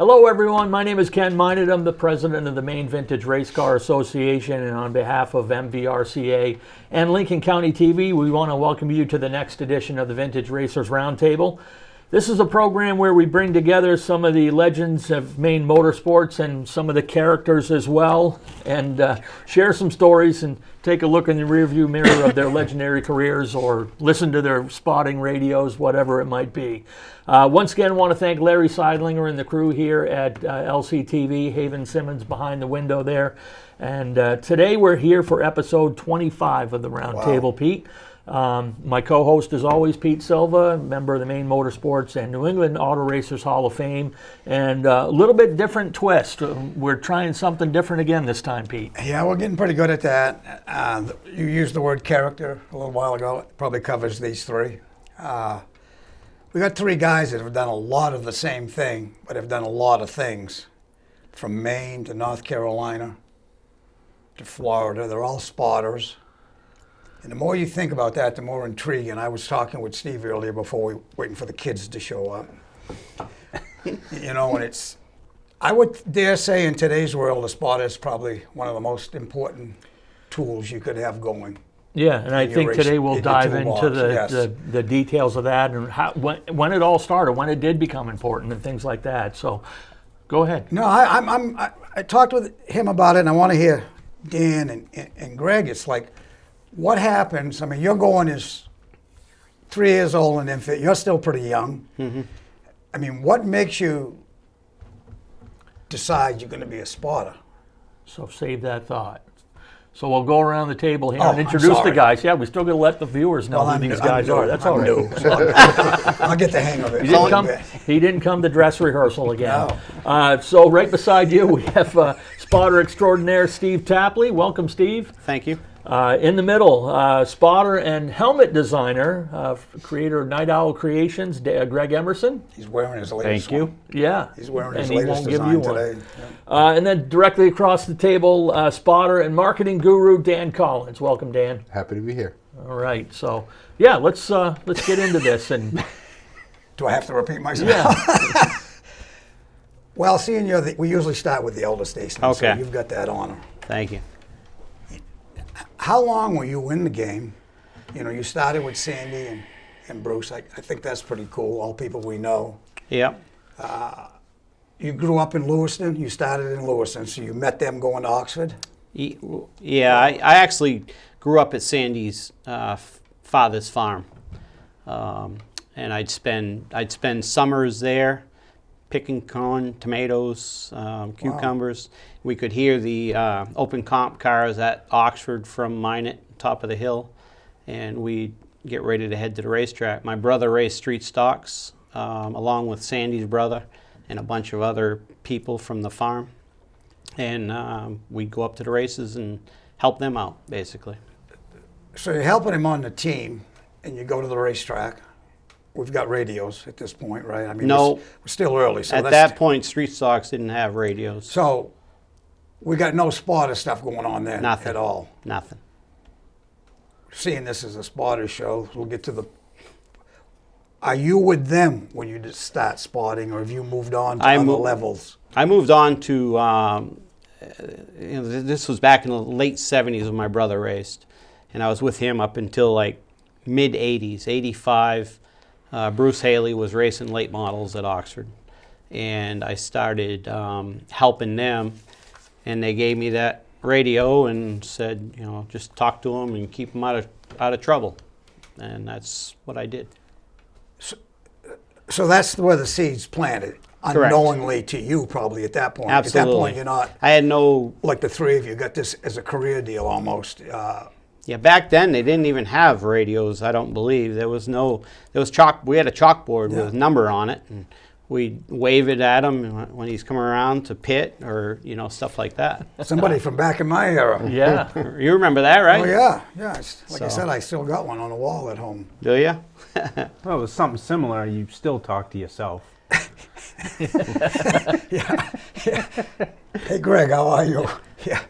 Hello, everyone. My name is Ken Minot. I'm the president of the Maine Vintage Race Car Association, and on behalf of MVRCA and Lincoln County TV, we want to welcome you to the next edition of the Vintage Racers Roundtable. This is a program where we bring together some of the legends of Maine motorsports and some of the characters as well, and share some stories and take a look in the rearview mirror of their legendary careers or listen to their spotting radios, whatever it might be. Once again, I want to thank Larry Seidlinger and the crew here at LCTV, Haven Simmons behind the window there. And today we're here for episode 25 of the Roundtable, Pete. My co-host is always Pete Silva, member of the Maine Motorsports and New England Auto Racers Hall of Fame, and a little bit different twist. We're trying something different again this time, Pete. Yeah, we're getting pretty good at that. You used the word character a little while ago. It probably covers these three. We got three guys that have done a lot of the same thing, but have done a lot of things. From Maine to North Carolina to Florida. They're all spotters. And the more you think about that, the more intriguing. I was talking with Steve earlier before we were waiting for the kids to show up. You know, and it's, I would dare say in today's world, a spotter is probably one of the most important tools you could have going. Yeah, and I think today we'll dive into the details of that and how, when it all started, when it did become important and things like that. So go ahead. No, I talked with him about it, and I want to hear Dan and Greg. It's like, what happens? I mean, your going is 3 years old and infant. You're still pretty young. Mm-hmm. I mean, what makes you decide you're going to be a spotter? So save that thought. So we'll go around the table here and introduce the guys. Yeah, we still got to let the viewers know who these guys are. That's all right. I'll get the hang of it. He didn't come to dress rehearsal again. No. So right beside you, we have spotter extraordinaire Steve Tapley. Welcome, Steve. Thank you. In the middle, spotter and helmet designer, creator of Night Owl Creations, Greg Emerson. He's wearing his latest Thank you. one. Yeah. He's wearing his and latest he won't give you today. One. And then directly across the table, spotter and marketing guru Dan Collins. Welcome, Dan. Happy to be here. All right. So yeah, let's get into this. And do I have to repeat myself? Yeah. Well, seeing we usually start with the elder statesman. Okay. So you've got that honor. Thank you. How long were you in the game? You know, you started with Sandy and Bruce. I think that's pretty cool, all people we know. Yeah. You grew up in Lewiston. You started in Lewiston, so you met them going to Oxford? Yeah, I actually grew up at Sandy's father's farm. And I'd spend summers there picking corn, tomatoes, cucumbers. Wow. We could hear the open comp cars at Oxford from Minot, top of the hill, and we'd get ready to head to the racetrack. My brother raced street stocks, along with Sandy's brother and a bunch of other people from the farm. And we'd go up to the races and help them out, basically. So you're helping him on the team, and you go to the racetrack. We've got radios at this point, right? I mean, no, we're still early. So at that point, street stocks didn't have radios. So we got no spotter stuff going on there at all. Nothing. Seeing this as a spotter show, we'll get to the. Are you with them when you just start spotting, or have you moved on to other levels? I moved on to. This was back in the late '70s when my brother raced, and I was with him up until like mid '80s, '85. Bruce Haley was racing late models at Oxford, and I started helping them, and they gave me that radio and said, you know, just talk to them and keep them out of trouble, and that's what I did. So that's where the seeds planted, unknowingly to you probably at that point. Absolutely. At that point, you're not. I had no. Like the three of you got this as a career deal almost. Yeah, back then they didn't even have radios. I don't believe there was chalk. We had a chalkboard with a number on it, and we'd wave it at him when he's coming around to pit, or stuff like that. Somebody from back in my era. Yeah, you remember that, right? Oh yeah. I said, I still got one on the wall at home. Do you? Well, it was something similar. You still talk to yourself. Yeah. Hey, Greg, how are you? Yeah.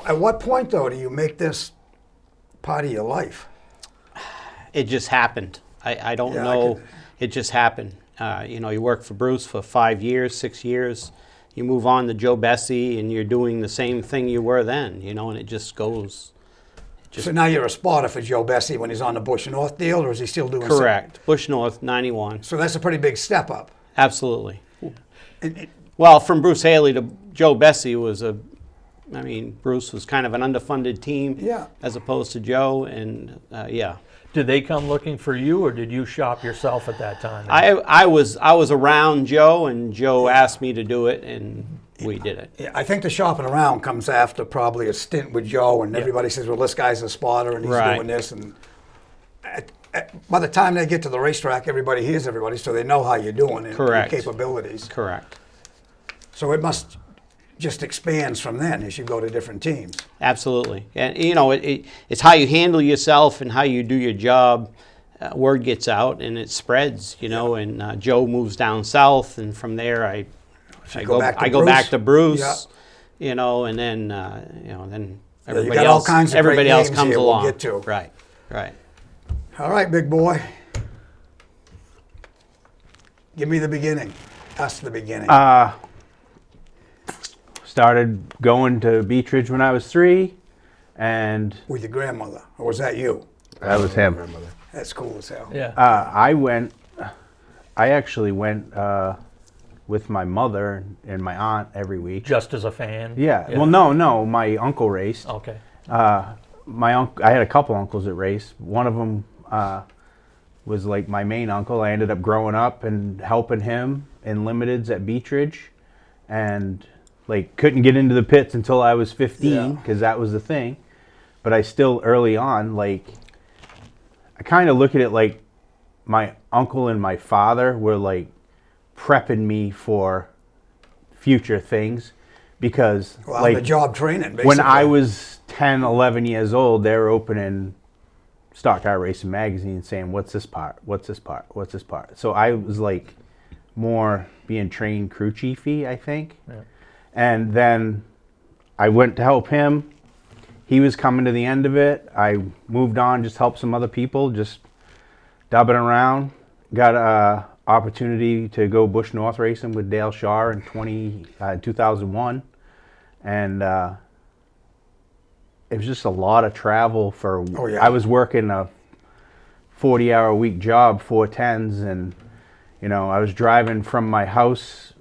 At what point, though, do you make this part of your life? It just happened. I don't know. It just happened. You work for Bruce for 5 years, 6 years. You move on to Joe Bessie, and you're doing the same thing you were then, and it just goes. So now you're a spotter for Joe Bessie when he's on the Bush North deal, or is he still doing Correct. Bush North, 91. So that's a pretty big step up. Absolutely. And Well, from Bruce Haley to Joe Bessie Bruce was kind of an underfunded team Yeah. as opposed to Joe, and yeah. Did they come looking for you, or did you shop yourself at that time? I was around Joe, and Joe asked me to do it, and we did it. yeah, I think the shopping around comes after probably a stint with Joe, and everybody says, well, this guy's a spotter, and he's Right. doing this. And by the time they get to the racetrack, everybody hears everybody, so they know how you're doing and your Correct. capabilities. Correct. So it must just expands from then as you go to different teams. Absolutely. And, it's how you handle yourself and how you do your job. Word gets out, and it spreads, and Joe moves down south, and from there I go back to Bruce, and then, then everybody got all else, kinds of everybody great else names comes here we'll along. get to. Right. All right, big boy. Give me the beginning. Us the beginning. Started going to Beechridge when I was 3, and With your grandmother, or was that you? that was him. That's cool as hell. Yeah. I actually went with my mother and my aunt every week. Just as a fan? Yeah. Well, no, my uncle raced. Okay. I had a couple uncles that raced. One of them was like my main uncle. I ended up growing up and helping him in limiteds at Beechridge, and couldn't get into the pits until I was 15 because that was the thing. But I still early on I kind of look at it like my uncle and my father were prepping me for future things, because Well, the job training, basically. when I was 10, 11 years old, they were opening Stock Car Racing magazine and saying, what's this part? What's this part? What's this part? So I was more being trained crew chiefy, I think. Yeah. And then I went to help him. He was coming to the end of it. I moved on, just helped some other people, just dubbing around. Got a opportunity to go Bush North racing with Dale Shaw in 2001. And it was just a lot of travel for. Oh, yeah. I was working a 40-hour-a-week job, 410s, and I was driving from my house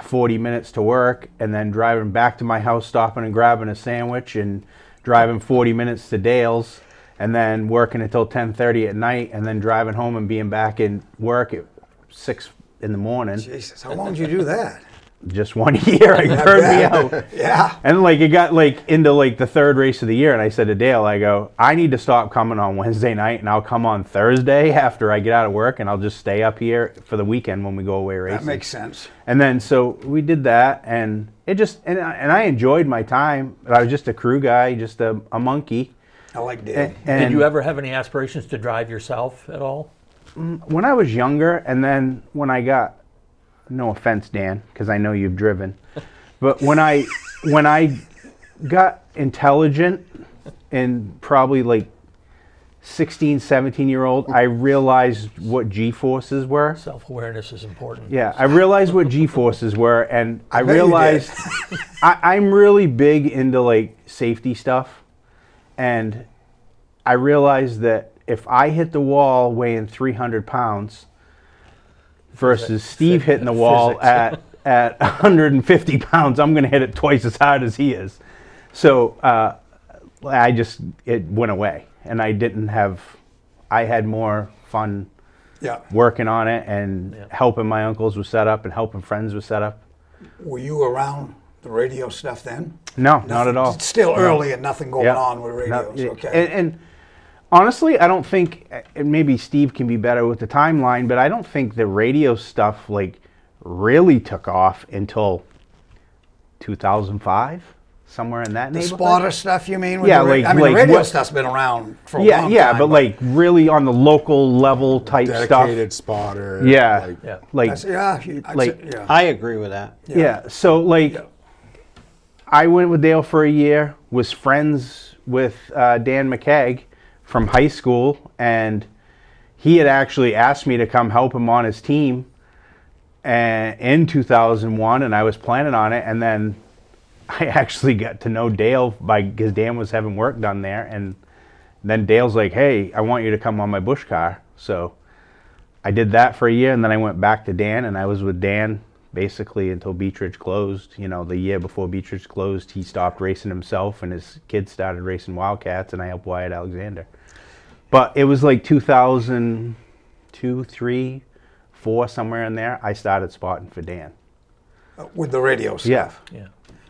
40 minutes to work, and then driving back to my house, stopping and grabbing a sandwich, and driving 40 minutes to Dale's, and then working until 10:30 at night, and then driving home and being back in work at 6 in the morning. Jesus, how long did you do that? Just 1 year, it burned me out. Yeah. And it got into the third race of the year, and I said to Dale, I go, I need to stop coming on Wednesday night, and I'll come on Thursday after I get out of work, and I'll just stay up here for the weekend when we go away racing. That makes sense. And then so we did that, and it just and I enjoyed my time. I was just a crew guy, just a monkey. I like Dale. And Did you ever have any aspirations to drive yourself at all? when I was younger, and then when I got, no offense, Dan, because I know you've driven, but when I got intelligent and probably 16, 17-year-old, I realized what G-forces were. Self-awareness is important. Yeah, I realized what G-forces were, and I bet you realized I'm really big into safety stuff, and I realized that if I hit the wall weighing 300 pounds versus Steve hitting the wall at 150 pounds, I'm going to hit it twice as hard as he is. So it went away, and I had more fun Yeah. working on it and helping my uncles with setup and helping friends with setup. Were you around the radio stuff then? No, not at all. It's still early and nothing going Yeah. on with No, radios. Okay. And honestly, I don't think, and maybe Steve can be better with the timeline, but I don't think the radio stuff really took off until 2005, somewhere in that The neighborhood. spotter stuff, you mean? With Yeah, the like- the like radio what- stuff's been around for a Yeah, long yeah, time. but really on the local level type Dedicated stuff. spotter. Yeah, Yeah. That's- yeah, I'd like- say- yeah. I agree with that. Yeah. So I went with Dale for a year, was friends with Dan McKeag from high school, and he had actually asked me to come help him on his team in 2001, and I was planning on it, and then I actually got to know Dale because Dan was having work done there, and then Dale's like, hey, I want you to come on my bush car. So I did that for a year, and then I went back to Dan, and I was with Dan basically until Beech Ridge closed. You know, the year before Beech Ridge closed, he stopped racing himself, and his kids started racing Wildcats, and I helped Wyatt Alexander. But it was like 2002, 3, 4, somewhere in there, I started spotting for Dan. With the radio stuff. Yeah. Yeah.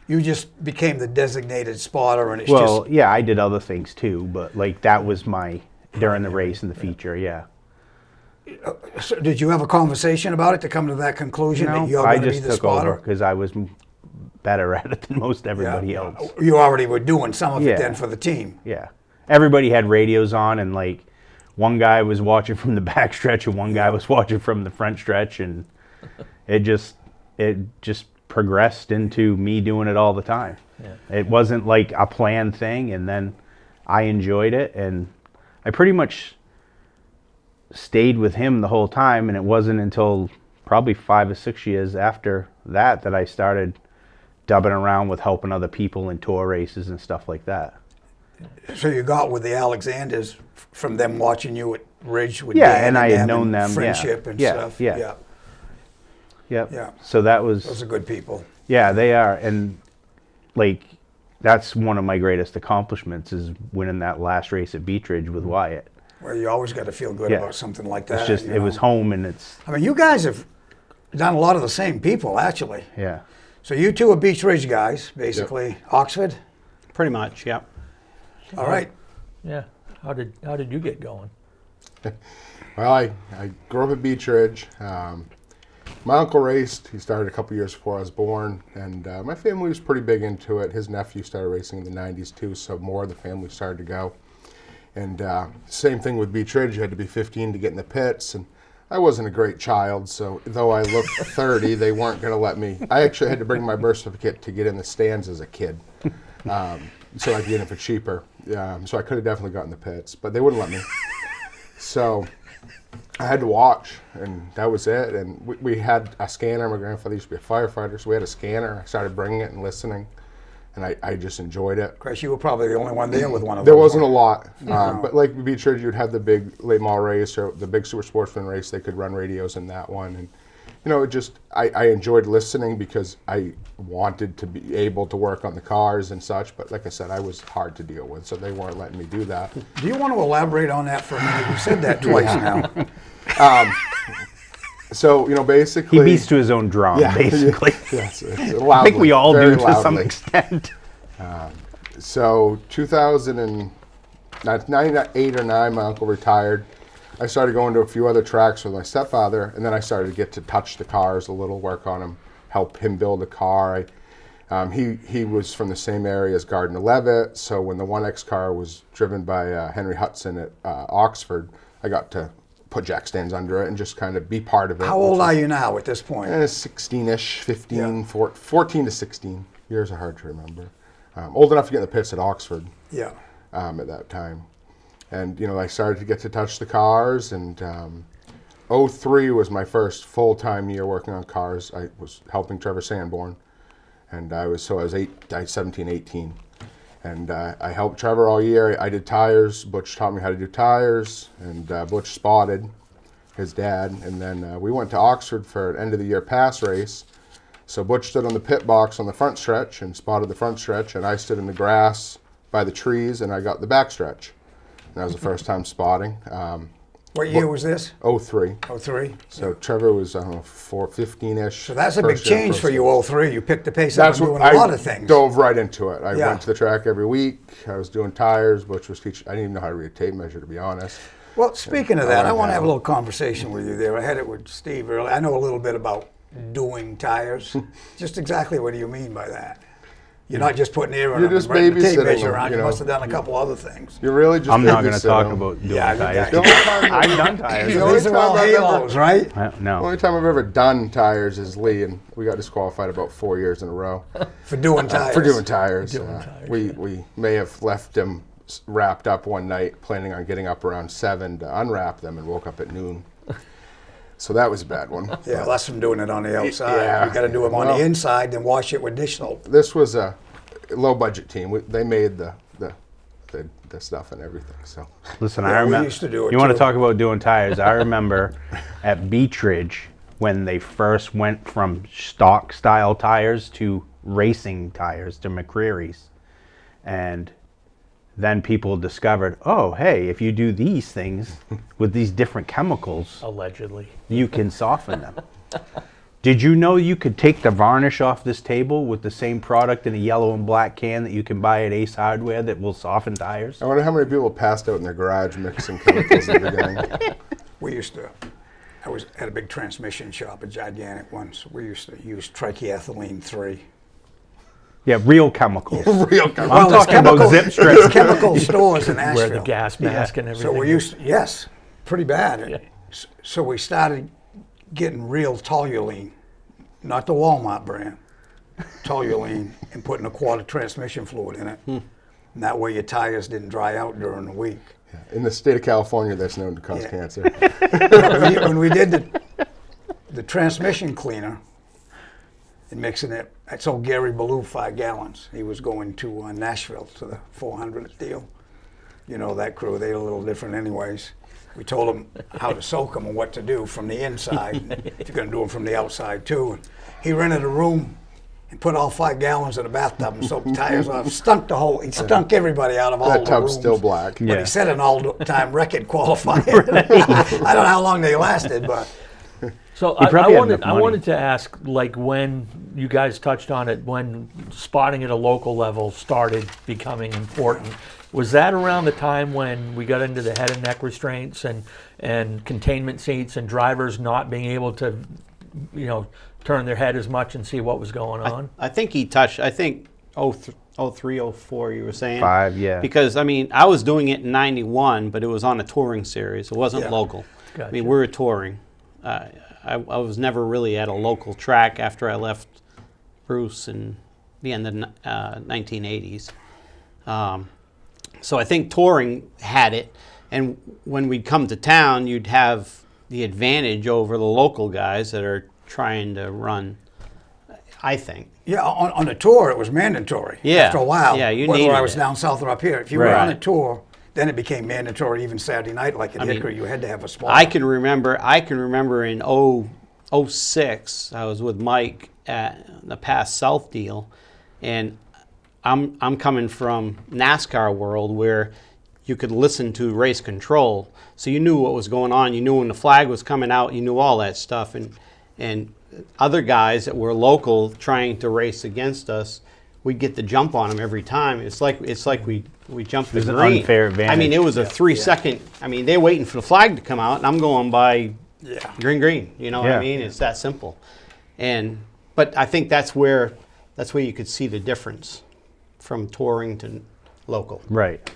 You just became the designated spotter, and it's Well, just... yeah, I did other things too, but like that was my, during the race and the feature, yeah. So did you have a conversation about it to come to that conclusion that you're I going to be just the took spotter? over because I was better at it than most everybody else. You already were doing some of it Yeah. then for the team. Yeah. Everybody had radios on, and like one guy was watching from the back stretch and one guy was watching from the front stretch, and it just progressed into me doing it all the time. Yeah. It wasn't like a planned thing, and then I enjoyed it, and I pretty much stayed with him the whole time, and it wasn't until probably 5 or 6 years after that that I started dubbing around with helping other people in tour races and stuff like that. So you got with the Alexanders from them watching you at Ridge with Yeah, Dan and I had known and them, yeah. friendship and Yeah, stuff. yeah. Yep. Yeah. So that Those was, are good people. yeah, they are. And like, that's one of my greatest accomplishments is winning that last race at Beech Ridge with Wyatt. Well, you always got to feel good Yeah. about something like that. It's just, you it was know. home, and it's, I mean, you guys have done a lot of the same people, actually. yeah. So you two are Beech Ridge guys, basically. Oxford? Pretty much, yeah. All right. Yeah. How did you get going? Well, I grew up at Beech Ridge. My uncle raced. He started a couple years before I was born, and my family was pretty big into it. His nephew started racing in the 90s too, so more of the family started to go. And same thing with Beech Ridge. You had to be 15 to get in the pits, and I wasn't a great child, so though I looked 30, they weren't going to let me. I actually had to bring my birth certificate to get in the stands as a kid, so I could get in for cheaper. So I could have definitely gotten the pits, but they wouldn't let me. So I had to watch, and that was it. And we had a scanner. My grandfather used to be a firefighter, so we had a scanner. I started bringing it and listening, and I just enjoyed it. Chris, you were probably the only one there with one of There those. wasn't a lot, but like Beech Ridge, you'd have the big late model race or the big super sportsman race. They could run radios in that one, and you know, it just I enjoyed listening because I wanted to be able to work on the cars and such. But like I said, I was hard to deal with, so they weren't letting me do that. Do you want to elaborate on that for a minute? You said that twice now. So you know, basically, He beats to his own drum, basically. Yes, I think we all do to some extent. So 2008 or 9, my uncle retired. I started going to a few other tracks with my stepfather, and then I started to get to touch the cars a little, work on them, help him build a car. He was from the same area as Gardner Levitt, so when the 1X car was driven by Henry Hudson at Oxford, I got to put jack stands under it and just kind of be part of it. How old are you now at this point? 16-ish, 15, Yeah. 14 to 16. Years are hard to remember. Old enough to get in the pits at Oxford. Yeah. At that time. And, you know, I started to get to touch the cars, and 03 was my first full-time year working on cars. I was helping Trevor Sanborn, and I was 17, 18. And I helped Trevor all year. I did tires. Butch taught me how to do tires, and Butch spotted his dad. And then we went to Oxford for an end-of-the-year pass race. So Butch stood on the pit box on the front stretch and spotted the front stretch, and I stood in the grass by the trees, and I got the back stretch. And that was the first time spotting. What year was this? 03. 03? So Trevor was, I don't know, 15-ish. So that's a big change for you, 03. You picked the pace up That's and what doing a lot I of things. dove right into it. I Yeah. went to the track every week. I was doing tires. Butch was teaching. I didn't even know how to read a tape measure, to be honest. Well, speaking of that, I want to have a know. little conversation with you there. I had it with Steve earlier. I know a little bit about doing tires. Just exactly what do you mean by that? You're not just putting air on You're them just and running the tape babysitting measure them, on. you You know. must have done a couple other things. You're really just I'm not going to babysit talk them. about doing Yeah, tires. The only time- I've done tires. The only These are all time I've ever- halos, right? The No. only time I've ever done tires is Lee, and we got disqualified about 4 years in a row For doing tires. for doing tires. Doing tires, We may have left him wrapped up one night, planning on getting up around 7 to unwrap them, and woke up at noon. So that was a bad one. Yeah, less from doing it on the outside. Yeah. You got to do them on Well, the inside, then wash it with dish soap. This was a low budget team. They made the stuff and everything. So Listen, Yeah, I we remember. used to do it You want to too. talk about doing tires? I remember at Beach Ridge when they first went from stock style tires to racing tires to McCreary's, and then people discovered, oh, hey, if you do these things with these different chemicals, Allegedly. you can soften them. Did you know you could take the varnish off this table with the same product in a yellow and black can that you can buy at Ace Hardware that will soften tires? I wonder how many people passed out in their garage mixing chemicals in the beginning. We used to, I was at a big transmission shop, a gigantic one, so we used to use trichiethylene 3. Yeah, real chemicals. Real I'm Well, there's talking about chemical- zip strips. there's chemical stores in Wear Asheville. the gas mask and everything. So we used, yes, pretty bad. Yeah. So we started getting real toluene, not the Walmart brand, toluene, and putting a quart of transmission fluid in it. And that way your tires didn't dry out during the week. In the state of California, that's known to cause Yeah. cancer. When we did the transmission cleaner and mixing it, I told Gary Ballou 5 gallons. He was going to Nashville to the 400 deal. You know, that crew, they're a little different anyways. We told them how to soak them and what to do from the inside. If you're going to do them from the outside too. And he rented a room and put all 5 gallons in a bathtub and soaked tires off. He stunk everybody out of all the That tub's rooms. still black. But Yeah. he set an all-time record qualifier. I don't know how long they lasted, but So He I probably had wanted enough money. I wanted to ask, like, when you guys touched on it, when spotting at a local level started becoming important. Was that around the time when we got into the head and neck restraints and containment seats and drivers not being able to, turn their head as much and see what was going on? I think he touched, I think 03, 04 you were saying. 5, yeah. Because, I mean, I was doing it in 91, but it was on a touring series. It wasn't Yeah. local. I Gotcha. mean, we were touring. I was never really at a local track after I left Bruce in the end of the 1980s. So I think touring had it. And when we'd come to town, you'd have the advantage over the local guys that are trying to run, I think. yeah, on a tour it was mandatory. Yeah. After a while, Yeah, you whether needed I was it. down south or up here. If you were Right. on a tour, then it became mandatory even Saturday night, like at mean, Hickory, you had to have a spot. I can remember in 06, I was with Mike at the Past South deal, and I'm coming from NASCAR world where you could listen to race control, so you knew what was going on. You knew when the flag was coming out. You knew all that stuff, and other guys that were local trying to race against us, we'd get the jump on them every time. It's like we jumped the It was an green. unfair I mean, advantage. it was a 3-second. I mean, they're waiting for the flag to come out, and I'm going by Yeah. green. You know what Yeah. I mean? It's that simple. But I think that's where you could see the difference from touring to local. Right.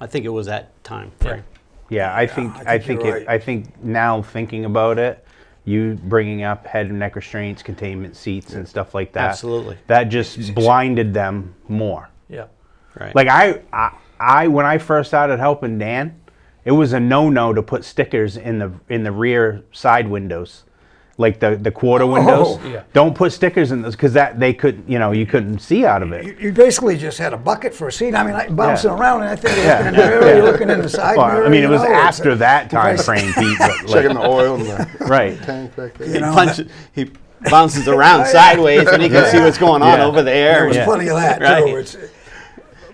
I think it was that time Yeah. frame. Yeah, I think you're right. I think now thinking about it, you bringing up head and neck restraints, containment seats, and stuff like that. Absolutely. That just blinded them more. Yeah. Right. Like I when I first started helping Dan, it was a no-no to put stickers in the rear side windows, like the quarter windows. Yeah. Don't put stickers in those because that you couldn't see out of it. You basically just had a bucket for a seat. I mean, like bouncing Yeah. around, and I think you're Yeah. looking in the mirror, you're looking in the side Well, mirror. I mean, it you was know, it's- after that time frame, Pete. But like, Checking the oil in the right. tank back there. You know, He bounces around sideways and he can see what's going on Yeah. over there. there was Yeah. plenty of that Right. too.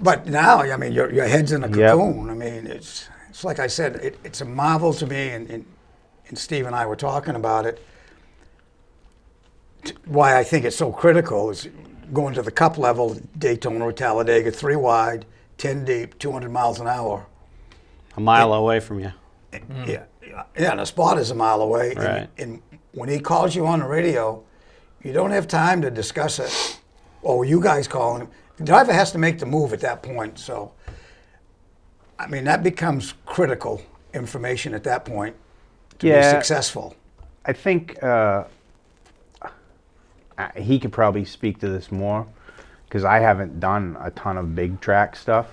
But now, I mean, your head's in a Yep. cocoon. I mean, it's like I said, it's a marvel to me, and Steve and I were talking about it. Why I think it's so critical is going to the cup level, Daytona or Talladega, 3 wide, 10 deep, 200 miles an hour. A mile away from you. Yeah, and the spot is a mile away. Right. And when he calls you on the radio, you don't have time to discuss it. Or you guys calling him. The driver has to make the move at that point. So, I mean, that becomes critical information at that point to be Yeah. successful. I think he could probably speak to this more because I haven't done a ton of big track stuff.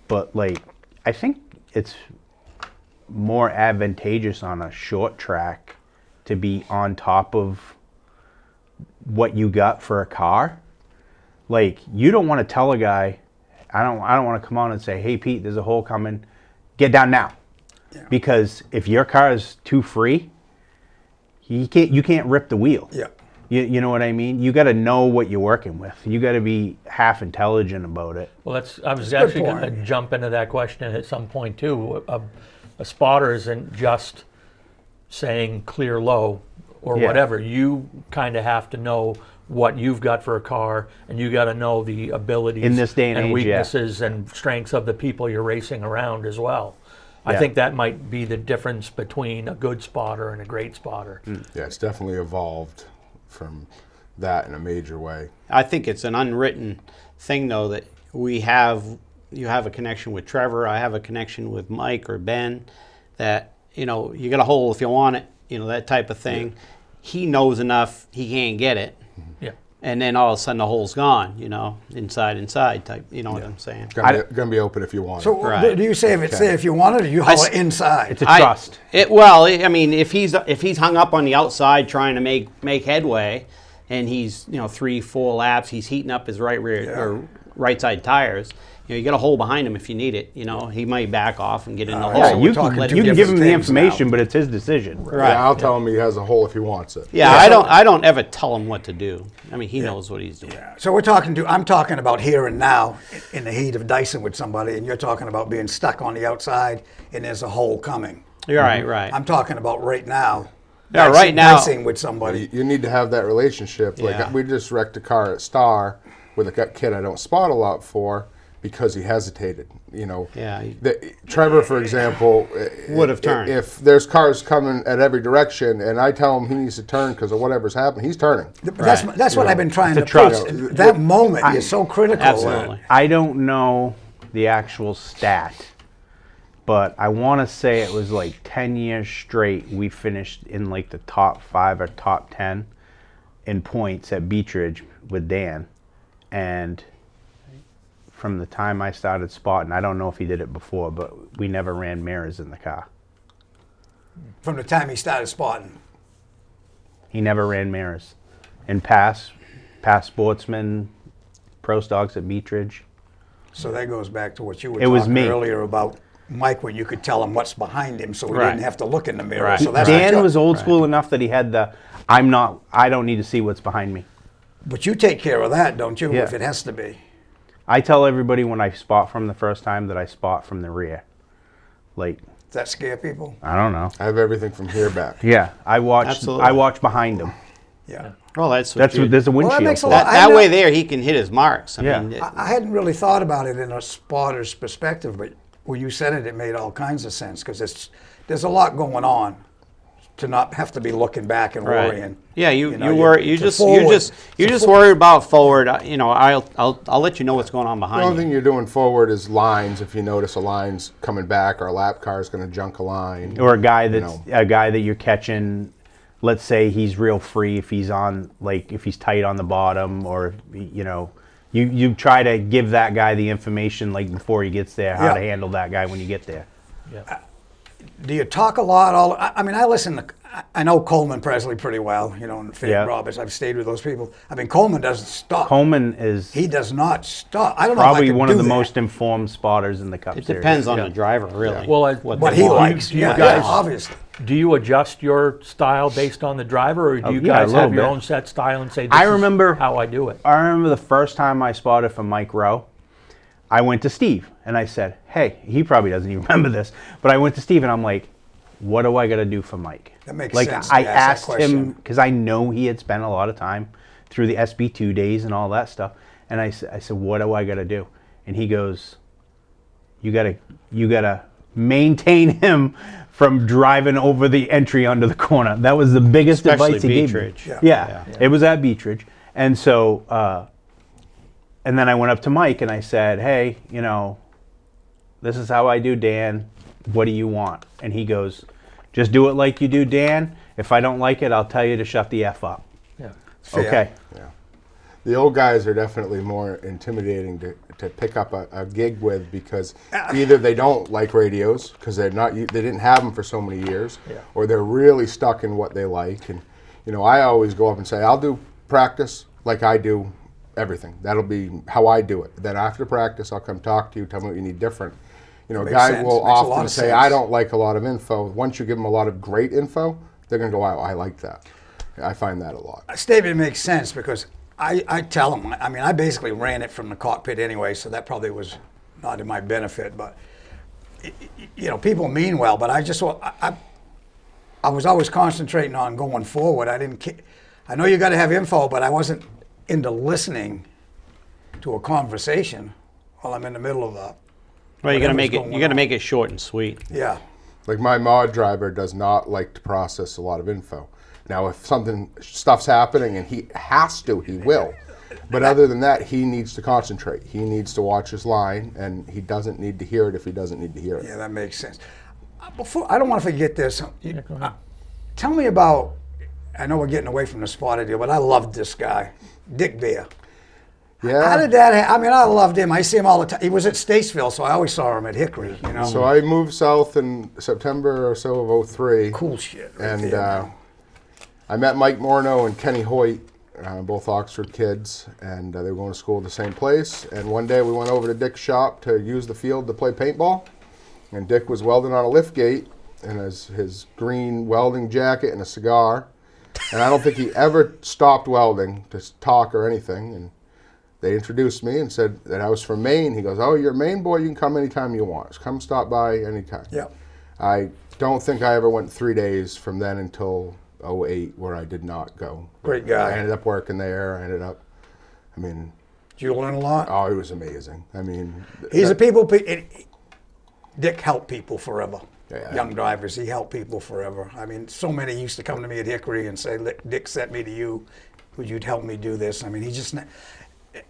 but like I think it's more advantageous on a short track to be on top of what you got for a car. Like, you don't want to tell a guy, I don't want to come on and say, hey Pete, there's a hole coming, get down now. Yeah. Because if your car is too free, you can't rip the wheel. Yeah. You know what I mean? You got to know what you're working with. You got to be half intelligent about it. Well, I was That's a actually good going to point. jump into that question at some point too. A spotter isn't just saying clear low or Yeah. whatever. You kind of have to know what you've got for a car, and you got to know the abilities In this day and age, yeah. weaknesses and strengths of the people you're racing around as well. I Yeah. think that might be the difference between a good spotter and a great spotter. Yeah, it's definitely evolved from that in a major way. I think it's an unwritten thing, though, that you have a connection with Trevor, I have a connection with Mike or Ben, that, you got a hole if you want it, that type of thing. Yeah. He knows enough, he can't get it. Yeah. And then all of a sudden the hole's gone, inside type, what I'm saying? It's gonna be open if you want So it. Right. do you say if it's there if you want it, or you haul it inside? It's a trust. If he's hung up on the outside trying to make headway, and he's 3-4 laps, he's heating up his right rear or right side tires. You got a hole behind him if you need it. He might back off and get in the hole. Yeah, so you we're talking can, two you can give him different the things information, now. but it's his decision. Right. Yeah, I'll tell him he has a hole if he wants it. Yeah, I don't ever tell him what to do. I mean, he knows what he's doing. So I'm talking about here and now, in the heat of dicing with somebody, and you're talking about being stuck on the outside, and there's a hole coming. You're right. I'm talking about right now. Yeah, right now. Dicing with somebody. You need to have that relationship. Yeah. Like, we just wrecked a car at Star with a kid I don't spot a lot for because he hesitated. Yeah. Trevor, for example, Would have turned. If there's cars coming at every direction, and I tell him he needs to turn because of whatever's happened, he's turning. That's what I've been trying to It's a trust. preach. That moment is so critical. Absolutely. I don't know the actual stat, but I want to say it was like 10 years straight we finished in like the top 5 or top 10 in points at Beechridge with Dan. And from the time I started spotting, I don't know if he did it before, but we never ran mirrors in the car. From the time he started spotting. He never ran mirrors. In past sportsmen, pro stocks at Beechridge. So that goes back to what you were It was talking me. earlier about Mike, where you could tell him what's behind him, so he Right. didn't have to look in the mirror. Right. So that's Dan what was old school enough that he had I don't need to see what's behind me. But you take care of that, don't you? Yeah. If it has to be. I tell everybody when I spot from the first time that I spot from the rear. Like, Does that scare people? I don't know. I have everything from here back. Yeah, I watch Absolutely. behind him. Yeah. Well, that's what That's you- what there's a Well, that windshield. makes a for. lot- that I know- way there he can hit his marks. I Yeah. mean, I hadn't really thought about it in a spotter's perspective, but when you said it, it made all kinds of sense because there's a lot going on to not have to be looking back and right. worrying. Yeah, you know, worry. to You just forward. worry about forward. I'll let you know what's going on The behind only you. thing you're doing forward is lines. If you notice a line's coming back, or a lap car is going to junk a line. Or a guy You that you're catching. Let's say he's real free if he's on, like, if he's tight on the bottom, or you try to give that guy the information like before he gets there, how Yeah. to handle that guy when you get there. Yeah. Do you talk a lot? I mean, I know Coleman Presley pretty well, and Fig Yeah. Roberts. I've stayed with those people. I mean, Coleman doesn't stop. Coleman is He does not stop. I don't know if I probably could one of do the that. most informed spotters in the Cup It Series. depends on the driver, really. Well, what What they he want. likes. Do you Yeah, guys- obviously. Do you adjust your style based on the driver, or do you yeah, a guys little have your bit. own set style and say, I this remember- is how I do it? I remember the first time I spotted for Mike Rowe, I went to Steve and I said, hey, he probably doesn't even remember this, but I went to Steve and I'm like, what do I got to do for Mike? That makes like, sense to I ask that asked him, question. because I know he had spent a lot of time through the SB2 days and all that stuff. And I said, what do I got to do? And he goes, you gotta maintain him from driving over the entry onto the corner. That was the biggest Especially advice he gave me. Beechridge. Yeah. Yeah, it was at Beechridge. And so, and then I went up to Mike and I said, hey, this is how I do, Dan. What do you want? And he goes, just do it like you do, Dan. If I don't like it, I'll tell you to shut the F up. Yeah. Fair. Okay. Yeah. the old guys are definitely more intimidating to pick up a gig with, because either they don't like radios because they didn't have them for so many years, or they're really stuck in what they like. And I always go up and say, I'll do practice like I do everything. That'll be how I do it. Then after practice, I'll come talk to you, tell me what you need different. A guy will often say, I don't like a lot of info. Once you give them a lot of great info, they're going to go, wow, I like that. I find that a lot. Statement makes sense because I tell them, I basically ran it from the cockpit anyway, so that probably was not in my benefit. But, people mean well, but I was always concentrating on going forward. I know you got to have info, but I wasn't into listening to a conversation while I'm in the middle of a. Well, you got to make it short and sweet. Yeah. Like my mod driver does not like to process a lot of info. Now, if stuff's happening and he has to, he will. But other than that, he needs to concentrate. He needs to watch his line, and he doesn't need to hear it if he doesn't need to hear it. Yeah, that makes sense. I don't want to forget this. Tell me about, I know we're getting away from the spotter deal, but I loved this guy, Dick Bear. Yeah. How did that happen? I loved him. I see him all the time. He was at Statesville, so I always saw him at Hickory, So I moved south in September or so of '03. Cool shit. Right And there, I met Mike Morneau and Kenny Hoyt, both Oxford kids, and they were going to school at the same place. And one day we went over to Dick's shop to use the field to play paintball. And Dick was welding on a lift gate in his green welding jacket and a cigar. And I don't think he ever stopped welding to talk or anything. And they introduced me and said that I was from Maine. He goes, oh, you're a Maine boy, you can come anytime you want. Just come stop by anytime. Yeah. I don't think I ever went 3 days from then until '08 where I did not go. Great guy. I ended up working there. Did you learn a lot? Oh, he was amazing. He's Dick helped people forever. Yeah. Young drivers, he helped people forever. So many used to come to me at Hickory and say, Dick sent me to you. Would you help me do this? And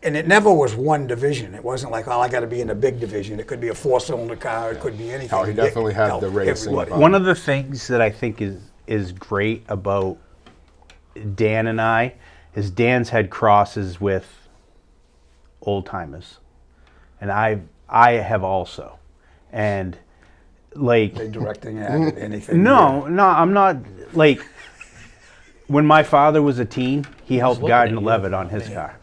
it never was one division. It wasn't like, I got to be in a big division. It could be a 4-cylinder car. It could be anything. Oh, he definitely Dick had helped the racing. everybody. One of the things that I think is great about Dan and I is Dan's had crosses with old timers, and I have also, and like They directing at anything. no, I'm not like when my father was a teen, he helped looking guide at and you. Levitt on his car,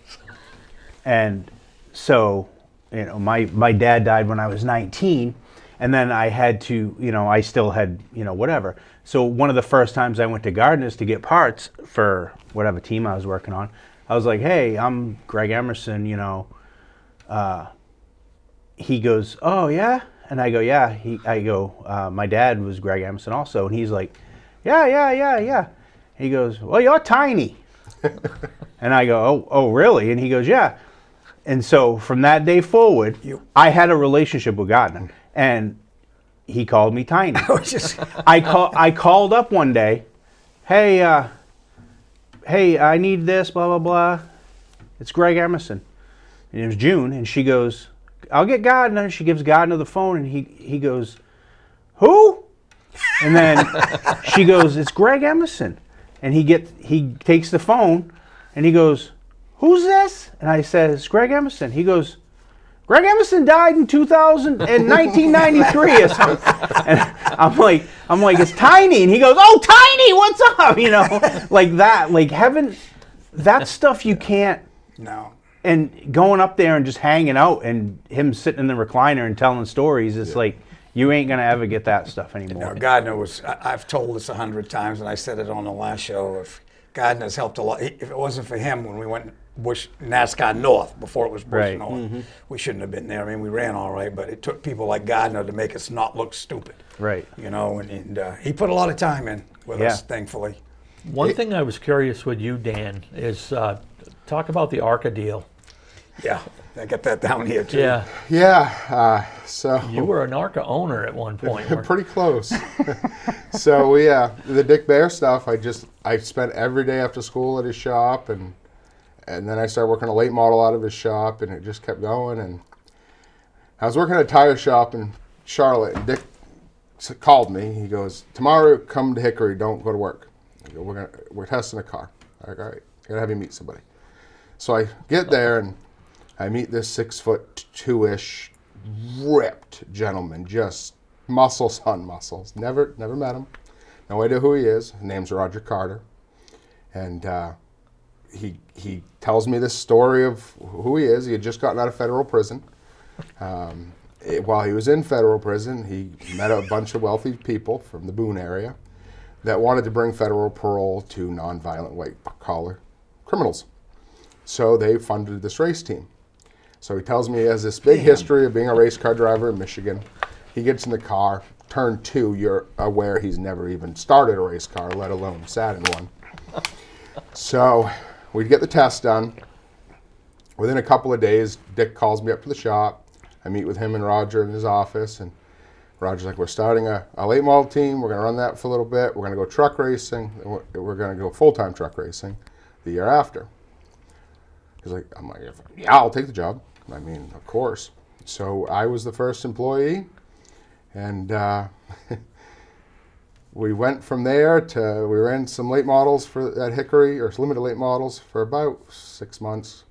and so my dad died when I was 19. And then I had to, I still had, whatever. So one of the first times I went to Gardner's to get parts for whatever team I was working on, I was like, hey, I'm Greg Emerson, He goes, oh, yeah? And I go, yeah. I go, my dad was Greg Emerson also. And he's like, yeah. He goes, well, you're tiny. And I go, oh, really? And he goes, yeah. And so from that day forward, I had a relationship with Gardner. And he called me tiny. I called up one day, hey, I need this, blah, blah, blah. It's Greg Emerson. And it was June, and she goes, I'll get Gardner. She gives Gardner the phone, and he goes, who? And then she goes, it's Greg Emerson. And he takes the phone, and he goes, who's this? And I said, it's Greg Emerson. He goes, Greg Emerson died in 1993 or something. And I'm like, it's Tiny. And he goes, oh, Tiny, what's up? Like that, like having that stuff you can't. No. And going up there and just hanging out and him sitting in the recliner and telling stories, it's like, you ain't going to ever get that stuff anymore. No, Gardner I've told this 100 times, and I said it on the last show. If Gardner's helped a lot, if it wasn't for him when we went Bush NASCAR North, before it was Bush Right. North, we shouldn't have been there. We ran all right, but it took people like Gardner to make us not look stupid. Right. And he put a lot of time in with us, thankfully. One thing I was curious with you, Dan, is talk about the ARCA deal. Yeah, I got that down here too. Yeah. Yeah. So You were an ARCA owner at one point. pretty close. So the Dick Bear stuff, I spent every day after school at his shop, and then I started working a late model out of his shop, and it just kept going. And I was working at a tire shop in Charlotte, and Dick called me. He goes, tomorrow come to Hickory, don't go to work. I go, we're testing a car. All right, gotta have you meet somebody. So I get there and I meet this 6'2" ripped gentleman, just muscles on muscles. Never met him. No idea who he is. His name's Roger Carter. And he tells me this story of who he is. He had just gotten out of federal prison. While he was in federal prison, he met a bunch of wealthy people from the Boone area that wanted to bring federal parole to nonviolent white-collar criminals. So they funded this race team. So he tells me he has this big history of being a race car driver in Michigan. He gets in the car. Turn 2, you're aware he's never even started a race car, let alone sat in one. So we get the test done. Within a couple of days, Dick calls me up to the shop. I meet with him and Roger in his office, and Roger's like, we're starting a late model team. We're going to run that for a little bit. We're going to go truck racing. And we're going to go full-time truck racing the year after. He's like, I'm like, yeah, I'll take the job. I mean, of course. So I was the first employee, and we went from there to, we ran some late models at Hickory, or limited late models, for about 6 months.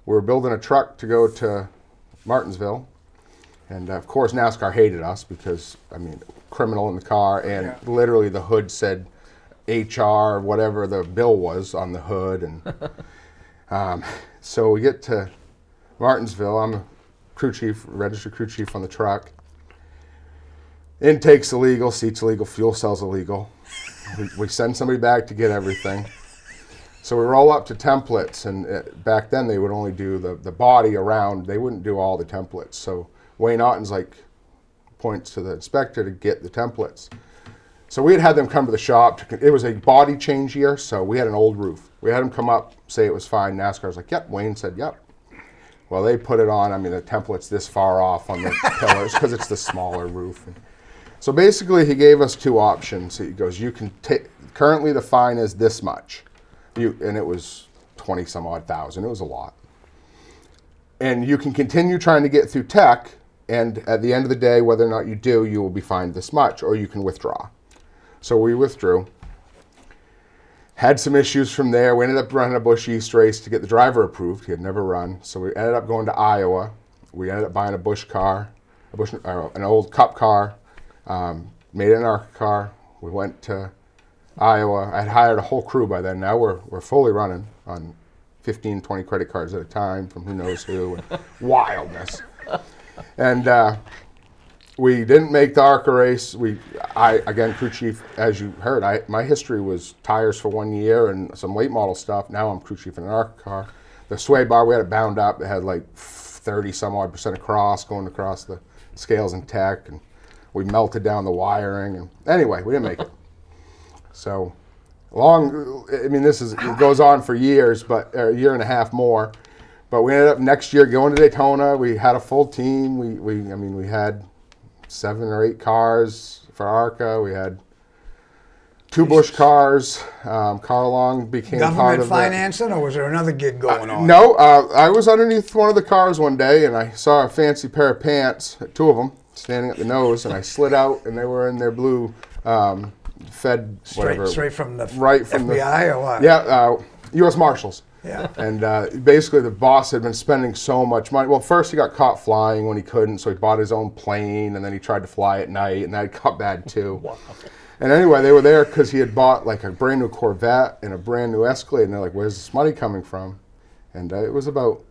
We were building a truck to go to Martinsville. And of course, NASCAR hated us because, I mean, criminal in the car, and literally the hood said HR, whatever the bill was on the hood. And so we get to Martinsville. I'm a crew chief, registered crew chief on the truck. Intake's illegal, seats illegal, fuel cell's illegal. We send somebody back to get everything. So we roll up to templates, and back then they would only do the body around. They wouldn't do all the templates. So Wayne Otten's like points to the inspector to get the templates. So we had them come to the shop. It was a body change year, so we had an old roof. We had them come up, say it was fine. NASCAR's like, yep. Wayne said, yep. Well, they put it on. I mean, the template's this far off on the pillars because it's the smaller roof. So basically, he gave us 2 options. He goes, you can take, currently the fine is this much. And it was 20 some odd thousand. It was a lot. And you can continue trying to get through tech, and at the end of the day, whether or not you do, you will be fined this much, or you can withdraw. So we withdrew. Had some issues from there. We ended up running a Busch East race to get the driver approved. He had never run. So we ended up going to Iowa. We ended up buying a Busch car, an old Cup car, made it an ARCA car. We went to Iowa. I had hired a whole crew by then. Now we're fully running on 15, 20 credit cards at a time from who knows who. And wildness. And we didn't make the ARCA race. Again, crew chief, as you heard, my history was tires for 1 year and some late model stuff. Now I'm crew chief in an ARCA car. The sway bar, we had it bound up. It had like 30 some odd % of cross going across the scales and tech. And we melted down the wiring. And anyway, we didn't make it. So long, I mean, it goes on for years, but a year and a half more. But we ended up next year going to Daytona. We had a full team. We had 7 or 8 cars for ARCA. We had 2 Busch cars. Carl Long became part Government of financing, or was there another gig going on? No, I was underneath one of the cars one day, and I saw a fancy pair of pants, 2 of them, standing at the nose, and I slid out, and they were in their blue Fed, whatever. Straight from the FBI or what? Yeah, U.S. Marshals. Yeah. And basically the boss had been spending so much money. Well, first he got caught flying when he couldn't, so he bought his own plane, and then he tried to fly at night, and that got bad too. Wow. And anyway, they were there because he had bought like a brand new Corvette and a brand new Escalade, and they're like, where's this money coming from? And it was about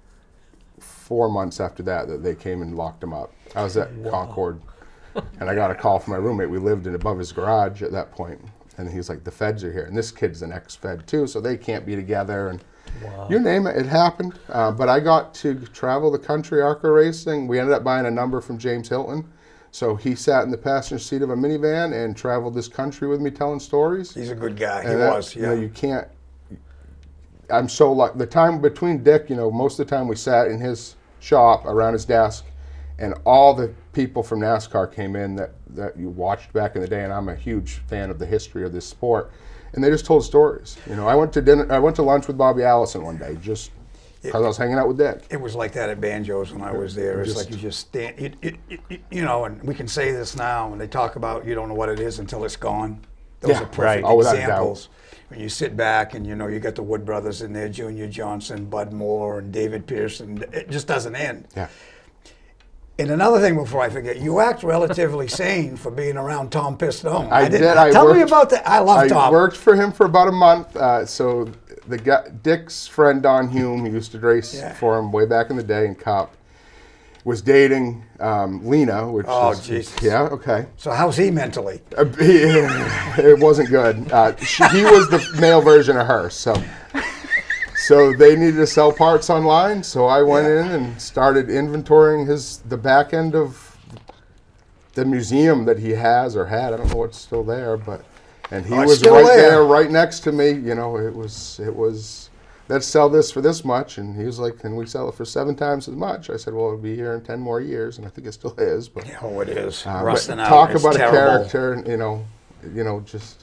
4 months after that they came and locked him up. I was at Concord, and I got a call from my roommate. We lived above his garage at that point, and he's like, the feds are here. And this kid's an ex-fed too, so they can't be together. And you name it, it happened. But I got to travel the country ARCA racing. We ended up buying a number from James Hilton. So he sat in the passenger seat of a minivan and traveled this country with me telling stories. He's a good guy. And that, you know, you can't, I'm so lucky. The time between Dick, most of the time we sat in his shop around his desk, and all the people from NASCAR came in that you watched back in the day, and I'm a huge fan of the history of this sport. And they just told stories. I went to lunch with Bobby Allison one day just because I was hanging out with Dick. It was like that at Banjo's when I was there. It's like you just stand, and we can say this now when they talk about you don't know what it is until it's gone. Those Yeah, are perfect right. Oh, without a doubt. examples. When you sit back and, you got the Wood brothers in there, Junior Johnson, Bud Moore, and David Pearson. It just doesn't end. Yeah. And another thing before I forget, you act relatively sane for being around Tom Pistone. I did. Tell me about that. I love Tom. I worked for him for about a month. So the guy, Dick's friend Don Hume, who used to race Yeah. for him way back in the day in Cup, was dating Lena, which Oh, is Jesus. yeah, okay. So how's he mentally? It wasn't good. He was the male version of her, so they needed to sell parts online. So I went in and started inventorying the back end of the museum that he has or had. I don't know what's still there, and he Oh, it's was still right there. there, right next to me. It was. Let's sell this for this much, and he was like, "Can we sell it for 7 times as much?" I said, "Well, it'll be here in 10 more years," and I think it still is. But Oh, it is. but Rusting out. talk It's about terrible. a character, and just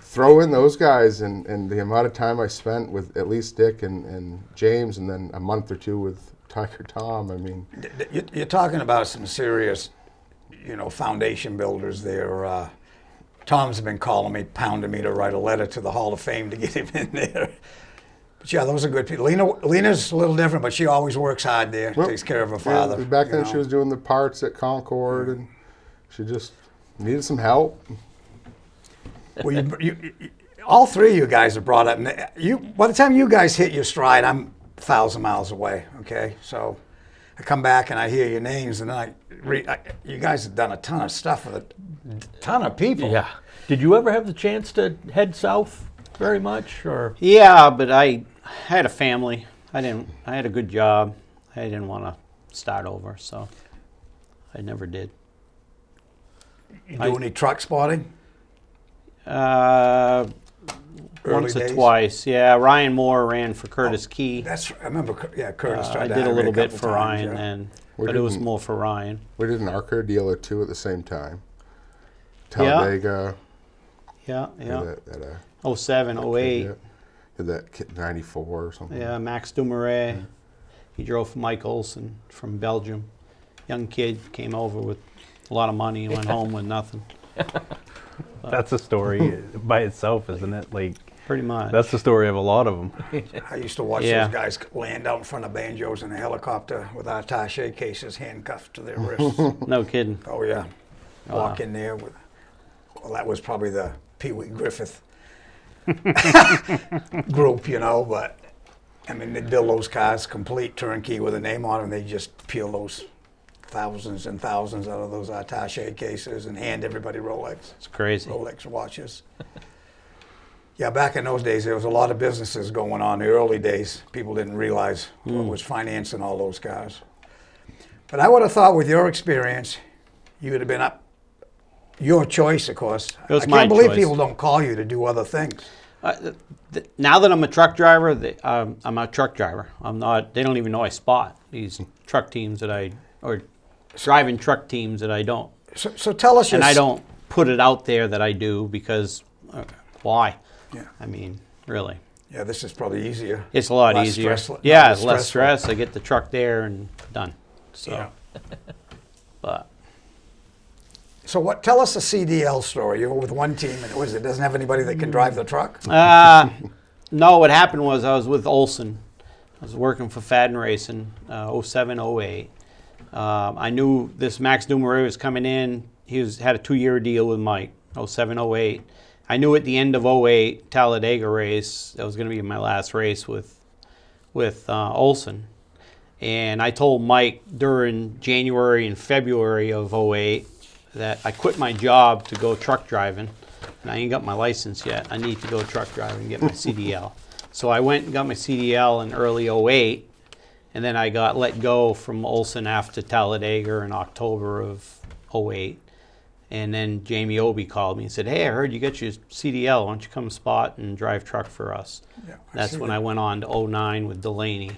throw in those guys and the amount of time I spent with at least Dick and James, and then a month or 2 with Tiger Tom. I mean, You're talking about some serious, foundation builders there. Tom's been calling me, pounding me to write a letter to the Hall of Fame to get him in there. But yeah, those are good people. Lena's a little different, but she always works hard there, Well, takes care of her yeah, father. back you then know. she was doing the parts at Concord, and she just needed some help. Well, all 3 of you guys are brought up. And by the time you guys hit your stride, I'm 1,000 miles away. Okay, so I come back and I hear your names, and then you guys have done a ton of stuff with a ton of people. Yeah. Did you ever have the chance to head south very much, or? Yeah, but I had a family. I had a good job. I didn't want to start over, so I never did. You do any truck spotting? Once or days? twice. Yeah, Ryan Moore ran for Curtis Key. I remember. Yeah, Curtis. I tried to did a hire me little bit couple for times, Ryan, yeah. but it was didn't- more for Ryan. We did an ARCA deal or 2 at the same time. Talladega. Yeah, yeah. At a, 07, 08. yeah, did that kit 94 or something. Yeah, Max Dumouriez. He drove for Mike Olsen from Belgium. Young kid, came over with a lot of money and went home with nothing. That's a story by itself, isn't it? Like, Pretty much. that's the story of a lot of them. I used to watch Yeah. those guys land out in front of banjos in a helicopter with attaché cases handcuffed to their wrists. No kidding. Oh yeah, Wow. walk in there with. Well, that was probably the Pee Wee Griffith group, but I mean, they'd build those cars complete turnkey with a name on them. They just peel those thousands and thousands out of those attaché cases and hand everybody It's crazy. Rolex watches. Yeah, back in those days, there was a lot of businesses going on. In the early days, people didn't realize what was financing all those cars. But I would have thought, with your experience, you would have been up. Your choice, of course. It was I my can't believe choice. people don't call you to do other things. Now that I'm a truck driver, I'm a truck driver. I'm not. They don't even know I spot these truck teams or driving truck teams that I don't. So tell us your. And I don't put it out there that I do because why? Yeah. I mean, really. Yeah, this is probably easier. It's a lot Less easier. stress- Yeah, not it's as less stressful. stress. I get the truck there and done. So, Yeah. but So what? Tell us a CDL story. You were with one team, and it doesn't have anybody that can drive the truck. no, what happened was I was with Olson. I was working for Fadden Racing, 07, 08. I knew this Max Dumouriez was coming in. He had a 2-year deal with Mike, 07, 08. I knew at the end of 08, Talladega race, that was going to be my last race with Olson. And I told Mike during January and February of 08 that I quit my job to go truck driving. And I ain't got my license yet. I need to go truck driving and get my CDL. So I went and got my CDL in early 08. And then I got let go from Olson after Talladega in October of 08. And then Jamie Obie called me and said, "Hey, I heard you got your CDL. Why don't you come spot and drive truck for us?" Yeah, That's see when that. I went on to 09 with Delaney.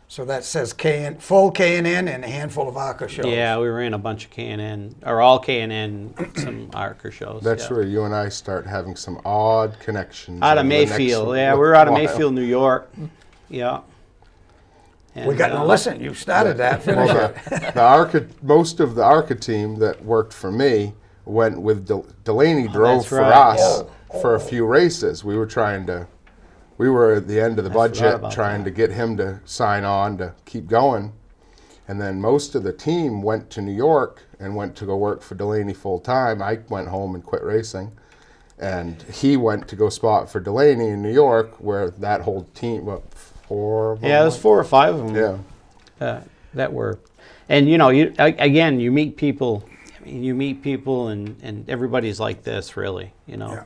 So that says full K&N and a handful of ARCA shows. Yeah, we ran a bunch of K&N, or all K&N, some ARCA shows. That's yeah. where you and I start having some odd connections. Out of over the next Mayfield, yeah, we're out of while. Mayfield, New York. Yeah. We And, got to listen. You started that. Finish Well, it. the ARCA, most of the ARCA team that worked for me went with Delaney drove that's for right, us for a few races. We were at the end of the budget about trying to get him to sign on to keep going. And then most of the team went to New York and went to go work for Delaney full time. I went home and quit racing. And he went to go spot for Delaney in New York, where that whole team, four of them? Yeah, there's 4 or 5 of them. Yeah. That were, and you meet people. I mean, you meet people, and everybody's like this, really. Yeah.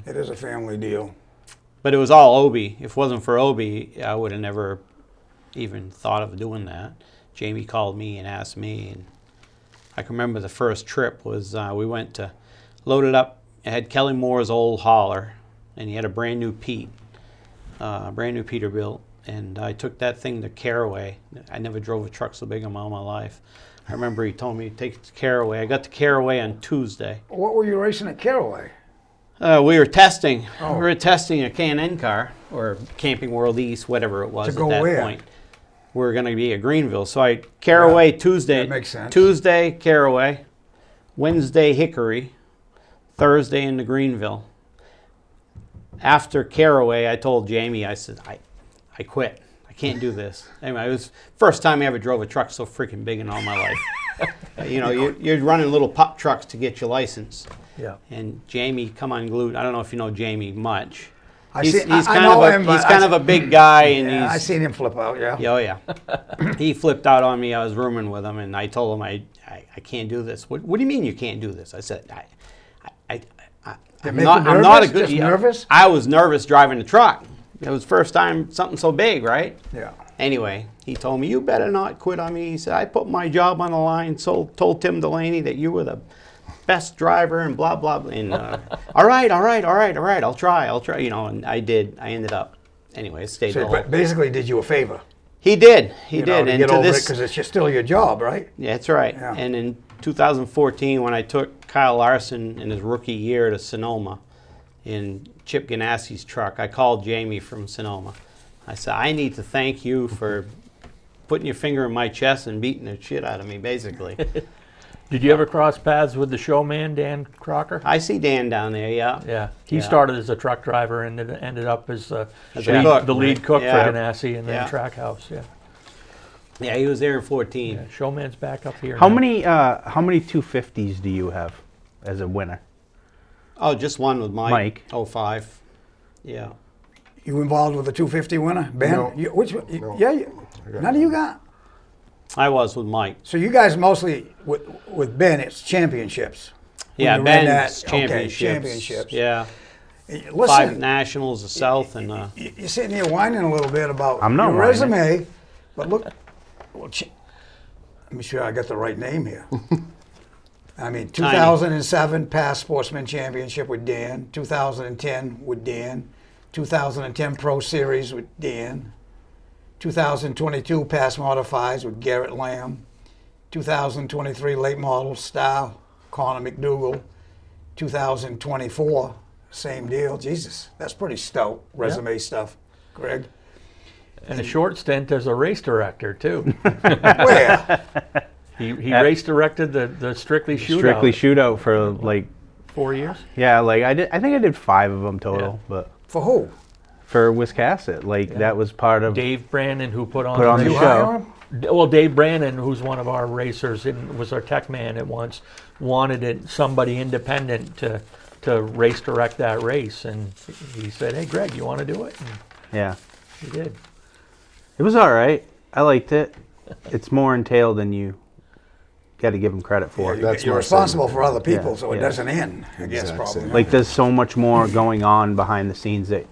It is a family deal. But it was all Obi. If it wasn't for Obi, I would have never even thought of doing that. Jamie called me and asked me, and I can remember the first trip was we went to load it up. It had Kelly Moore's old hauler, and he had a brand new Peterbilt, and I took that thing to Caraway. I never drove a truck so big in all my life. I remember he told me to take it to Caraway. I got to Caraway on Tuesday. What were you racing at Caraway? We were testing. Oh. We were testing a K&N car, or Camping World East, whatever it was To at go that where? point. We were going to be at Greenville. So Caraway Tuesday. That makes sense. Tuesday, Caraway. Wednesday, Hickory. Thursday into Greenville. After Caraway, I told Jamie, I said, I quit. I can't do this. Anyway, it was first time I ever drove a truck so freaking big in all my life. You're running little pup trucks to get your license. Yeah. And Jamie come unglued. I don't know if you know Jamie much. I He's know kind him, of but a big guy, and Yeah, I he's seen him flip out. Yeah. oh yeah. He flipped out on me. I was rooming with him, and I told him I can't do this. What do you mean you can't do this? I said I'm make not you I'm not a nervous? good. Just nervous? I was nervous driving the truck. It was first time something so big, right? Yeah. Anyway, he told me, you better not quit on me. He said, I put my job on the line, told Tim Delaney that you were the best driver and blah, blah, blah. And all right, I'll try. And I did. I ended up, anyway, stayed the So, whole. but basically, did you a favor? He did. He You know, did. to And get to over it this, because it's still your job, right? yeah, that's right. Yeah. And in 2014, when I took Kyle Larson in his rookie year to Sonoma in Chip Ganassi's truck, I called Jamie from Sonoma. I said, I need to thank you for putting your finger in my chest and beating the shit out of me, basically. Did you ever cross paths with the showman, Dan Crocker? I see Dan down there, yeah. Yeah. He Yeah. started as a truck driver and ended up as As a cook, the lead right? cook Yeah. for Ganassi and then Yeah. Trackhouse. Yeah. Yeah, he was there in 14. Yeah. Showman's back up here. How now. many 250s do you have as a winner? Oh, just one with Mike. Mike. 05. Yeah. You involved with the 250 winner, Ben? No. Which one? No. Yeah. I got None of you got. I was with Mike. So you guys mostly with Ben, it's championships. When Yeah, you ran Ben's that- okay, championships. championships. Yeah. Listen, 5 nationals, the South, and you're sitting here whining a little bit about I'm not your whining. resume, but look, let me sure I got the right name here. I mean, 2007 past Sportsman Championship with Dan, 2010 with Dan, 2010 Pro Series with Dan, 2022 past Modifieds with Garrett Lamb, 2023 Late Model Style, Connor McDougall, 2024, same deal. Jesus, that's pretty stout resume stuff, Greg. And a short stint as a race director too. Where? he race directed the Strictly Shootout. Strictly shootout for like 4 years. yeah, like I think I did 5 of them total, Yeah. but For who? for Wiscasset, like that was part of Dave Brandon, who put on Put on the the You race. show. hire him? Well, Dave Brandon, who's one of our racers and was our tech man at once, wanted somebody independent to race direct that race, and he said, "Hey, Greg, you want to do it?" And yeah. he did. It was all right. I liked it. It's more entailed than you got to give them credit for. That's You're my responsible statement. for other people, Yeah, so it yeah. doesn't end, I guess, Exact probably. same. Like there's so much more going on behind the scenes that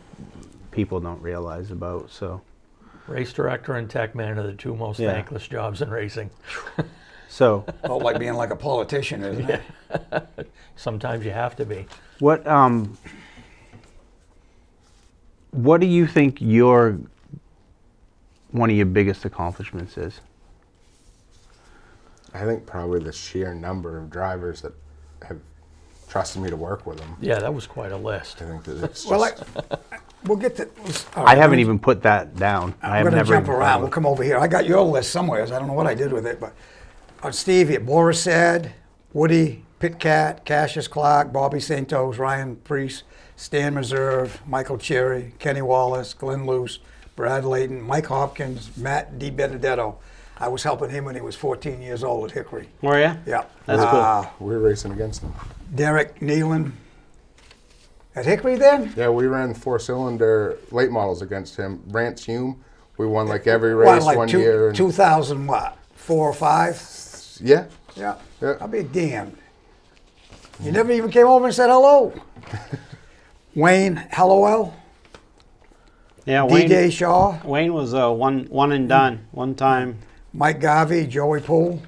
people don't realize about. So Race director and tech man are the two most Yeah. thankless jobs in racing. Felt like being like a politician, isn't it? Sometimes you have to be. what do you think one of your biggest accomplishments is? I think probably the sheer number of drivers that have trusted me to work with them. Yeah, that was quite a list. I think that it's just, Well, we'll get to. all I right, haven't I'm even put that down. I have going to never jump even around. thought We'll of it. come over here. I got your list somewhere. I don't know what I did with it, but Steve, Boris said, Woody, Pit Cat, Cassius Clark, Bobby Santos, Ryan Priest, Stan Reserve, Michael Cherry, Kenny Wallace, Glenn Luce, Brad Layton, Mike Hopkins, Matt DiBenedetto. I was helping him when he was 14 years old at Hickory. Were you? Yeah. That's cool. We were racing against them. Derek Nealon. At Hickory then? Yeah, we ran 4-cylinder late models against him. Rance Hume. We won like every race one year. And 2000 what? 4 or 5? yeah. Yeah. Yeah. I'll be damned. You never even came over and said hello. Wayne Hallowell. Yeah, DJ Shaw. Wayne was one and done, one time. Mike Garvey, Joey Poole.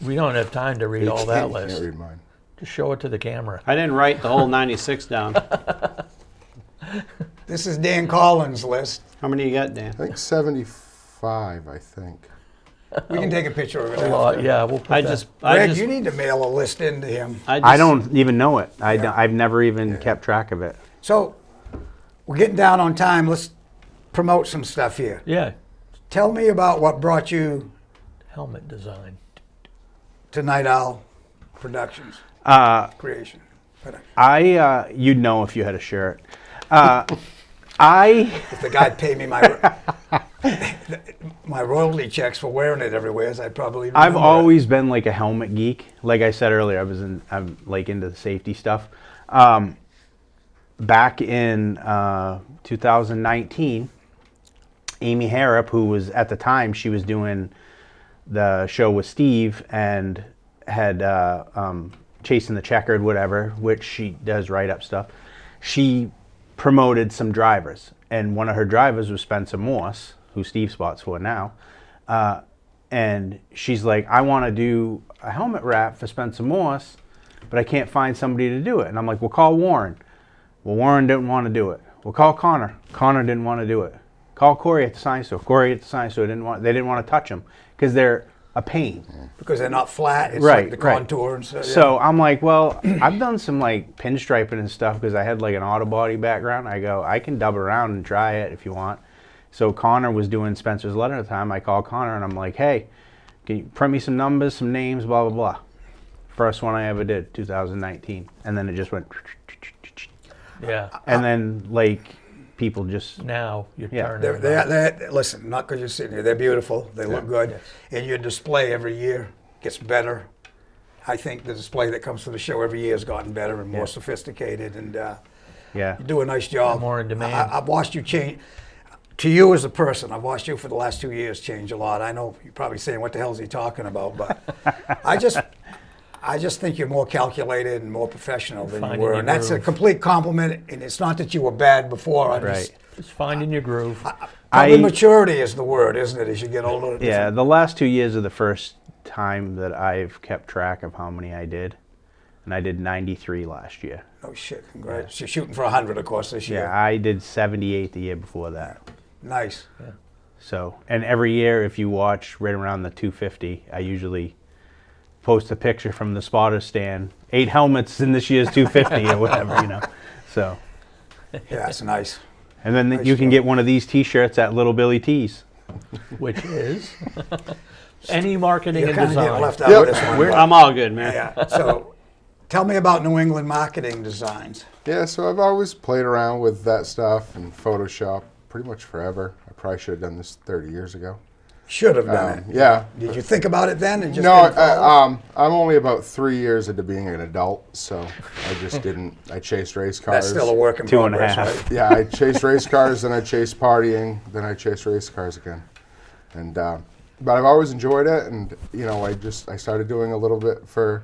We don't have time to read all that Can't list. read mine. Just show it to the camera. I didn't write the whole 96 down. This is Dan Collins' list. How many you got, Dan? I think 75, I think. We can take a picture of it. A lot, after. yeah. We'll put that. Greg, you need to mail a list into him. I don't even know it. I've never even kept track of it. So, we're getting down on time. Let's promote some stuff here. Yeah, Tell me about what brought you helmet design. to Night Owl Productions. Creation. You'd know if you had a shirt. If the guy'd pay me my my royalty checks for wearing it everywhere, I'd probably remember I've always been like a helmet geek. Like I said earlier, I'm like into the safety stuff. Back in 2019, Amy Harrop, who was at the time, she was doing the show with Steve and had Chasing the Checkered, whatever, which she does write-up stuff. She promoted some drivers, and one of her drivers was Spencer Morse, who Steve spots for now. And she's like, I want to do a helmet wrap for Spencer Morse, but I can't find somebody to do it. And I'm like, well, call Warren. Well, Warren didn't want to do it. Well, call Connor. Connor didn't want to do it. Call Corey at the sign store. Corey at the sign store didn't want to touch them because they're a pain. because they're not flat. It's Right, like the right. contour and stuff. So I'm like, well, I've done some like pinstriping and stuff because I had like an auto body background. I go, I can double around and try it if you want. So Connor was doing Spencer's letter at the time. I called Connor and I'm like, hey, can you print me some numbers, some names, blah, blah, blah. First one I ever did, 2019. And then it just went. Yeah. And then like people just. Now you're Yeah. turning. They're listen, not because you're sitting here. They're beautiful. They look good. And your display every year gets better. I think the display that comes to the show every year has gotten better and more sophisticated. And Yeah. you do a nice job. More in demand. I've watched you change. To you as a person, I've watched you for the last 2 years change a lot. I know you're probably saying, what the hell is he talking about? But I just think you're more calculated and more professional than Finding you were. your And that's a groove. complete compliment. And it's not that you were bad before. Right. Just finding your groove. Probably maturity is the word, isn't it, as you get older? Yeah, the last 2 years are the first time that I've kept track of how many I did. And I did 93 last year. Oh, shit. Congrats. You're shooting for 100, of course, this year. Yeah, I did 78 the year before that. Nice. So, and every year, if you watch right around the 250, I usually post a picture from the spotter stand. 8 helmets in this year's 250 or whatever, you know. So, Yeah, it's nice. and then Nice you can job. get one of these T-shirts at Little Billy T's. Which is any marketing You're and kind of getting design. left out of this one. but- I'm all good, man. Yeah. So, tell me about New England marketing designs. Yeah, so I've always played around with that stuff and Photoshop pretty much forever. I probably should have done this 30 years ago. Should have done it. Yeah. Did you think about it then? And just No, didn't follow? I'm only about 3 years into being an adult, so I just didn't. I chased race cars. That's still a work in 2.5. progress, right? Yeah, I chased race cars, then I chased partying, then I chased race cars again. And but I've always enjoyed it, and you know, I started doing a little bit for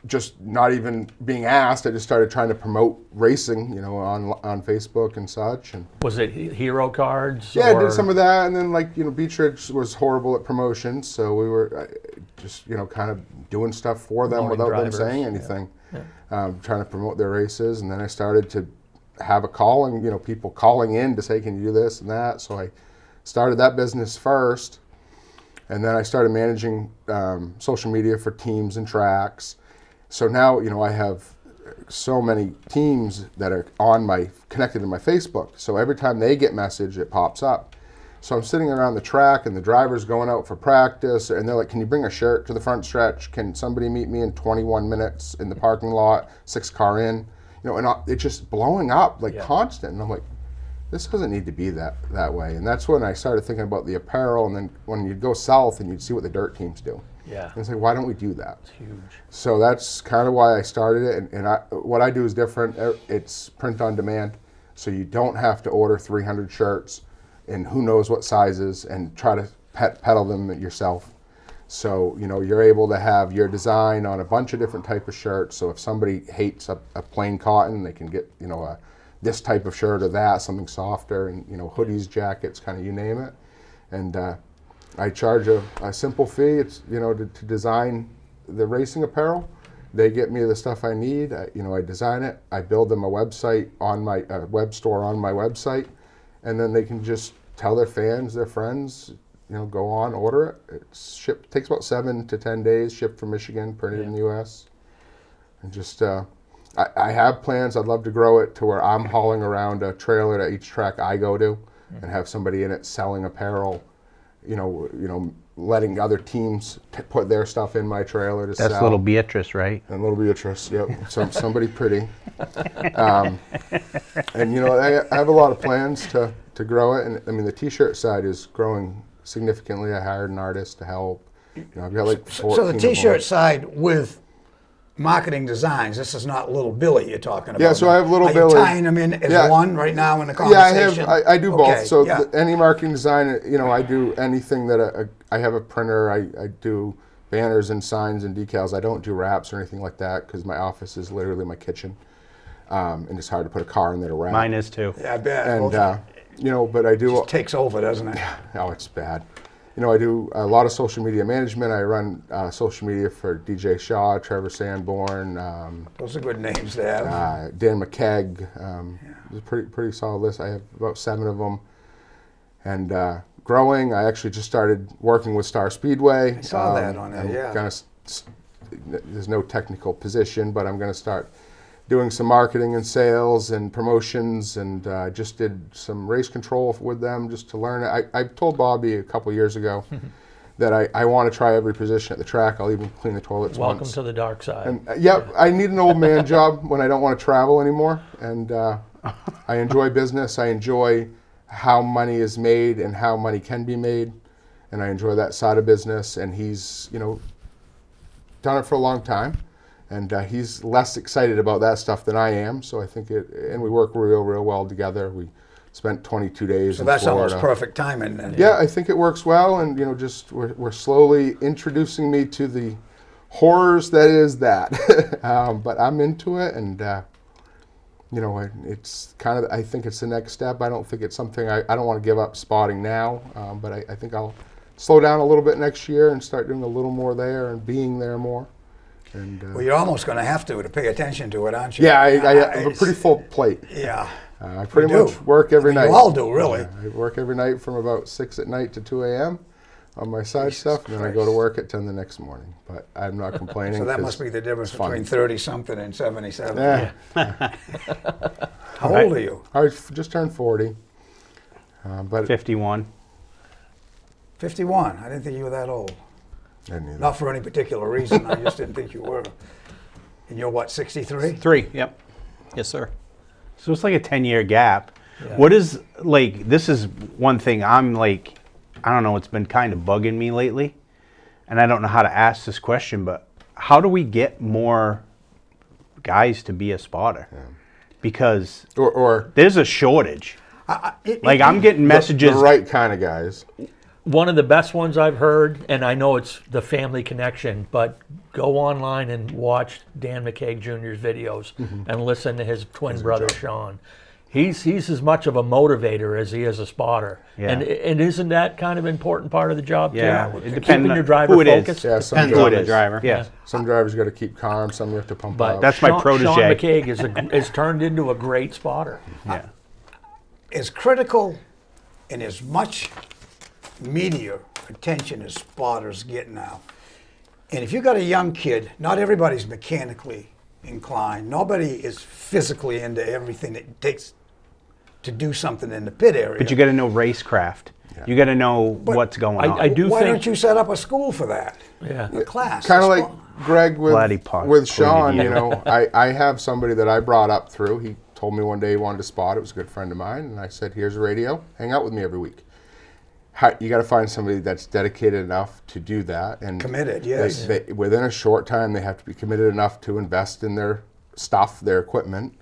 just not even being asked. I just started trying to promote racing, you know, on Facebook and such. And Was it hero cards? yeah, I or did some of that, and then like you know, Beach Ridge was horrible at promotions, so we were just you know kind of doing stuff for them Promoting without drivers, them saying anything, trying to promote their races, and then I started to have a calling, you know, people calling in to say, can you do this and that? So I started that business first, and then I started managing social media for teams and tracks. So now, you know, I have so many teams that are connected to my Facebook. So every time they get message, it pops up. So I'm sitting around the track, and the driver's going out for practice, and they're like, "Can you bring a shirt to the front stretch? Can somebody meet me in 21 minutes in the parking lot, 6-car in?" You know, and it's just blowing up like constant. And I'm like, this doesn't need to be that way. And that's when I started thinking about the apparel. And then when you'd go south and you'd see what the dirt teams do. Yeah. And it's like, why don't we do that? It's huge. So that's kind of why I started it. And what I do is different. It's print on demand. So you don't have to order 300 shirts in who knows what sizes and try to peddle them yourself. So, you know, you're able to have your design on a bunch of different type of shirts. So if somebody hates a plain cotton, they can get, you know, this type of shirt or that, something softer, and, you know, hoodies, jackets, kind of you name it. And I charge a simple fee. It's, you know, to design the racing apparel. They get me the stuff I need. I design it. I build them a website on my web store on my website, and then they can just tell their fans, their friends, you know, go on, order it. It's shipped. Takes about 7 to 10 days. Shipped from Michigan, printed in the U.S. And just I have plans. I'd love to grow it to where I'm hauling around a trailer to each track I go to, and have somebody in it selling apparel. You know, letting other teams put their stuff in my trailer to sell. That's little Beatrice, right? And little Beatrice, yep. Somebody pretty. And, you know, I have a lot of plans to grow it. And, I mean, the T-shirt side is growing significantly. I hired an artist to help. You know, I've got like 14 So the of T-shirt them. side with marketing designs, this is not Little Billy you're talking about. Yeah, so I have Little Are Billy. you tying them in as one right now in the conversation? Yeah, I do Okay, both. So yeah. any marketing design, you know, I do anything that I have a printer. I do banners and signs and decals. I don't do wraps or anything like that because my office is literally my kitchen, and it's hard to put a car in there to wrap. Mine is too. Yeah, I bet. And you know, but I do. It takes over, doesn't it? Oh, it's bad. You know, I do a lot of social media management. I run social media for DJ Shaw, Trevor Sanborn, Those are good names to have. Dan McKegg. It's a pretty solid list. I have about 7 of them. And growing, I actually just started working with Star Speedway. I saw that on there, yeah. There's no technical position, but I'm going to start doing some marketing and sales and promotions, and I just did some race control with them just to learn it. I told Bobby a couple years ago that I want to try every position at the track. I'll even clean the toilets Welcome once. to the dark side. And I need an old man job when I don't want to travel anymore. And I enjoy business. I enjoy how money is made and how money can be made, and I enjoy that side of business. And he's, you know, done it for a long time. And he's less excited about that stuff than I am. So I think and we work real well together. We spent 22 days So in that's Florida. almost perfect timing then. Yeah, I think it works well. And, you know, just we're slowly introducing me to the horrors that is that. But I'm into it. And, you know, it's kind of, I think it's the next step. I don't think it's something, I don't want to give up spotting now. But I think I'll slow down a little bit next year and start doing a little more there and being there more. And, Well, you're almost going to have to pay attention to it, aren't you? yeah, I have a pretty full plate. Yeah. I pretty You much do. work every night. You all do, really. I work every night from about 6 at night to 2 a.m. on my side Jesus stuff, and then I go to Christ. work at 10 the next morning. But I'm not complaining. So that 'cause must be the difference it's fun. between 30-something and 77. Yeah. How old are you? I just turned 40. But 51. 51. I didn't think you were that old. I didn't either. Not for any particular reason. I just didn't think you were. And you're what, 63? 3, yep. Yes, sir. So it's like a 10-year gap. Yeah. What is, like, this is one thing I'm like, I don't know, it's been kind of bugging me lately. And I don't know how to ask this question, but how do we get more guys to be a spotter? Because Or there's a shortage. Like, I'm getting messages. the right kind of guys. One of the best ones I've heard, and I know it's the family connection, but go online and watch Dan McKay Jr.'s videos and listen to his twin brother, Sean. He's as much of a motivator as he is a spotter. Yeah. And isn't that kind of an important part of the job, Yeah, too? it depends Keeping on your driver who it is. focused? Yeah, some Depends on the drivers, driver. Yeah. some drivers got to keep calm. Some you have to pump But up. That's my Sean protege. McKay is turned into a great spotter. Yeah. As critical and as much media attention as spotters get now. And if you got a young kid, not everybody's mechanically inclined. Nobody is physically into everything it takes to do something in the pit area. But you got to know racecraft. You got to know what's going on. I do Why think. don't you set up a school for that? Yeah. A class. Kind of a like sport. Greg Glad he with pointed Sean, you. you know, I have somebody that I brought up through. He told me one day he wanted to spot. It was a good friend of mine, and I said, "Here's a radio. Hang out with me every week." You got to find somebody that's dedicated enough to do that and Committed, yes. Within a short time, they have to be committed enough to invest in their stuff, their equipment,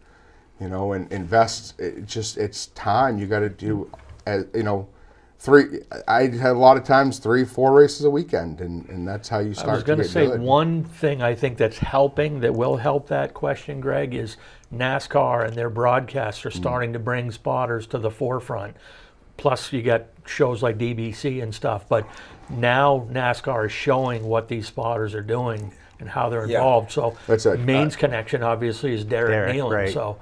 you know, and invest. It's time. You got to do, you know. I had a lot of times 3-4 races a weekend, and that's how you start. I was going to say good. one thing I think that's helping, that will help that question, Greg, is NASCAR and their broadcasts are starting to bring spotters to the forefront. Plus, you got shows like DBC and stuff. But now NASCAR is showing what these spotters are doing and how they're Yeah. involved. So That's it. Maine's connection obviously is Derek Derek, Nealon. right. So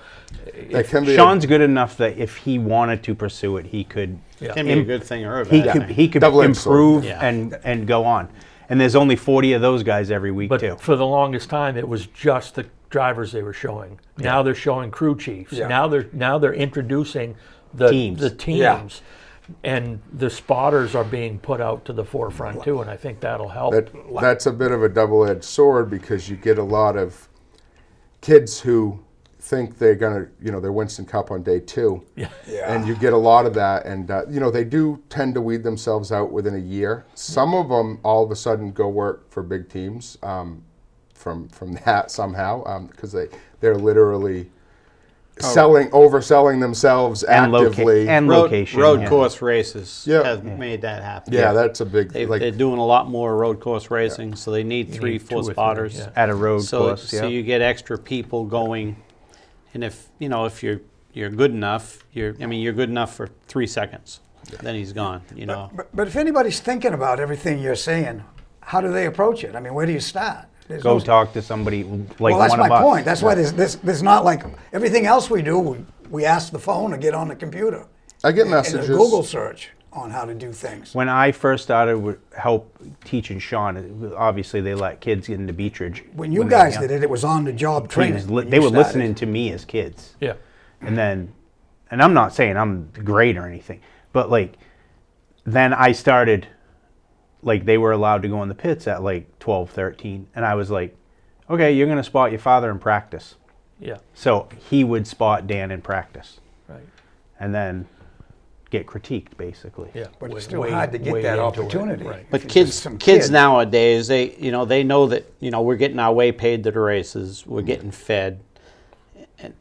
That can be Sean's good enough that if he wanted to pursue it, he could. Yeah. Can be a good thing or a He bad could thing. he could Double-edged sword. improve Yeah. and go on. And there's only 40 of those guys every week But too. for the longest time, it was just the drivers they were showing. Now they're showing crew chiefs. Yeah. Now they're introducing the Teams. the teams, Yeah. and the spotters are being put out to the forefront too. And I think that'll help. that's a bit of a double-edged sword because you get a lot of kids who think they're gonna, you know, they're Winston Cup on day 2. Yeah. Yeah. And you get a lot of that, and you know, they do tend to weed themselves out within a year. Some of them all of a sudden go work for big teams from that somehow because they're literally overselling themselves and actively. location. Road yeah. course races Yeah. have made that happen. yeah, that's a big They're doing a lot more road course racing, so they need 3, need 2 or 3, 4 spotters. yeah. At a road So, course. so you get extra people going, and if you're good enough, you're good enough for 3 seconds. Then he's gone. You know. But if anybody's thinking about everything you're saying, how do they approach it? I mean, where do you start? There's Go no- talk to somebody like Well, that's one my of us. point. That's why there's not like everything else we do. We ask the phone or get on the computer. I get And messages. a Google search on how to do things. When I first started with help teaching Sean, obviously they let kids get into Beechridge. When you they were guys young. did it, it was on the job He training. was when they you were started. listening to me as kids. Yeah. And I'm not saying I'm great or anything, but like, then I started, like they were allowed to go in the pits at like 12, 13. And I was like, okay, you're going to spot your father in practice. Yeah. So he would spot Dan in practice Right. and then get critiqued basically. Yeah. But it's Way- still way- hard to get way that into it. opportunity. Right. But If it's kids, just some kids kid. nowadays, they know that we're getting our way paid to the races. We're getting fed,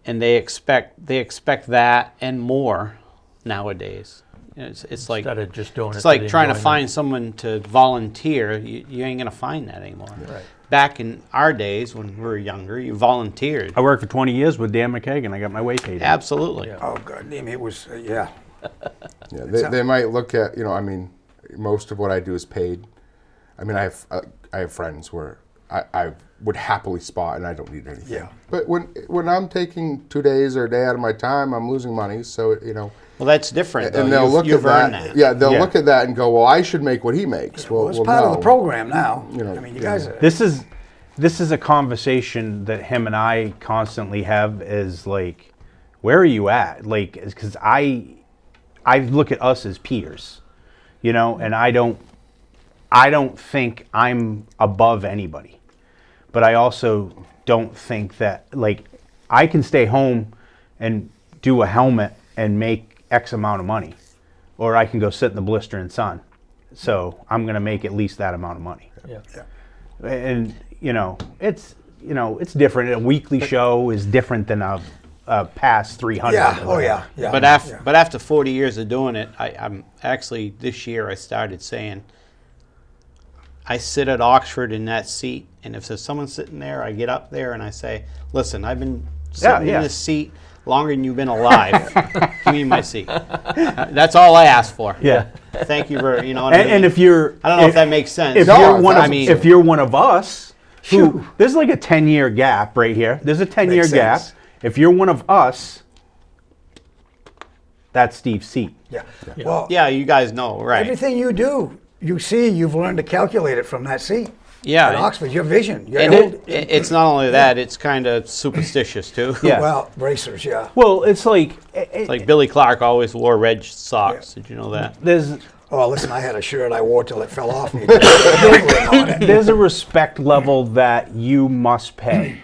and they expect that and more nowadays. It's like Instead of just doing it's it. like for the trying to enjoyment. find someone to volunteer. You ain't gonna find that anymore. Right. Back in our days when we were younger, you volunteered. I worked for 20 years with Dan McKagan. I got my way paid. Absolutely. Yeah. Oh, God, I mean, it was, yeah. Yeah, they might look at, you know, I mean, most of what I do is paid. I mean, I have friends where I would happily spot and I don't need anything. Yeah. But when I'm taking 2 days or a day out of my time, I'm losing money. So, you know, Well, that's different. and though. they'll look You've at earned that. that. Yeah, they'll Yeah. look at that and go, well, I should make what he makes. Well, it's well, part of no. the program now. You know, I mean, you yeah. guys are. This is a conversation that him and I constantly have is like, where are you at? Like, because I look at us as peers, you know, and I don't think I'm above anybody, but I also don't think that like I can stay home and do a helmet and make X amount of money, or I can go sit in the blistering sun. So I'm going to make at least that amount of money. Yeah. And it's different. A weekly show is different than a past 300. Yeah, oh, yeah, yeah. But after 40 years of doing it, I'm actually this year I started saying I sit at Oxford in that seat, and if there's someone sitting there, I get up there and I say, "Listen, I've been sitting Yeah. in this seat longer than you've been alive. Give me my seat." That's all I asked for. Yeah. Thank you for what I mean? And if you're, I don't know if that makes sense. if No, you're one of, I mean- if you're one of us, who Phew. there's like a 10-year gap right here. There's a 10-year Makes gap. sense. If you're one of us, that's Steve's seat. Yeah. Well, Yeah, you guys know, right? everything you do, you see, you've learned to calculate it from that seat. Yeah. At Oxford, your vision. Your And old, it's not only that; it's kind of superstitious too. Yeah. Well, racers, yeah. Well, it's like Like Billy Clark always wore red socks. Did you know that? there's Oh, listen, I had a shirt I wore till it fell off me. On it. There's a respect level that you must pay,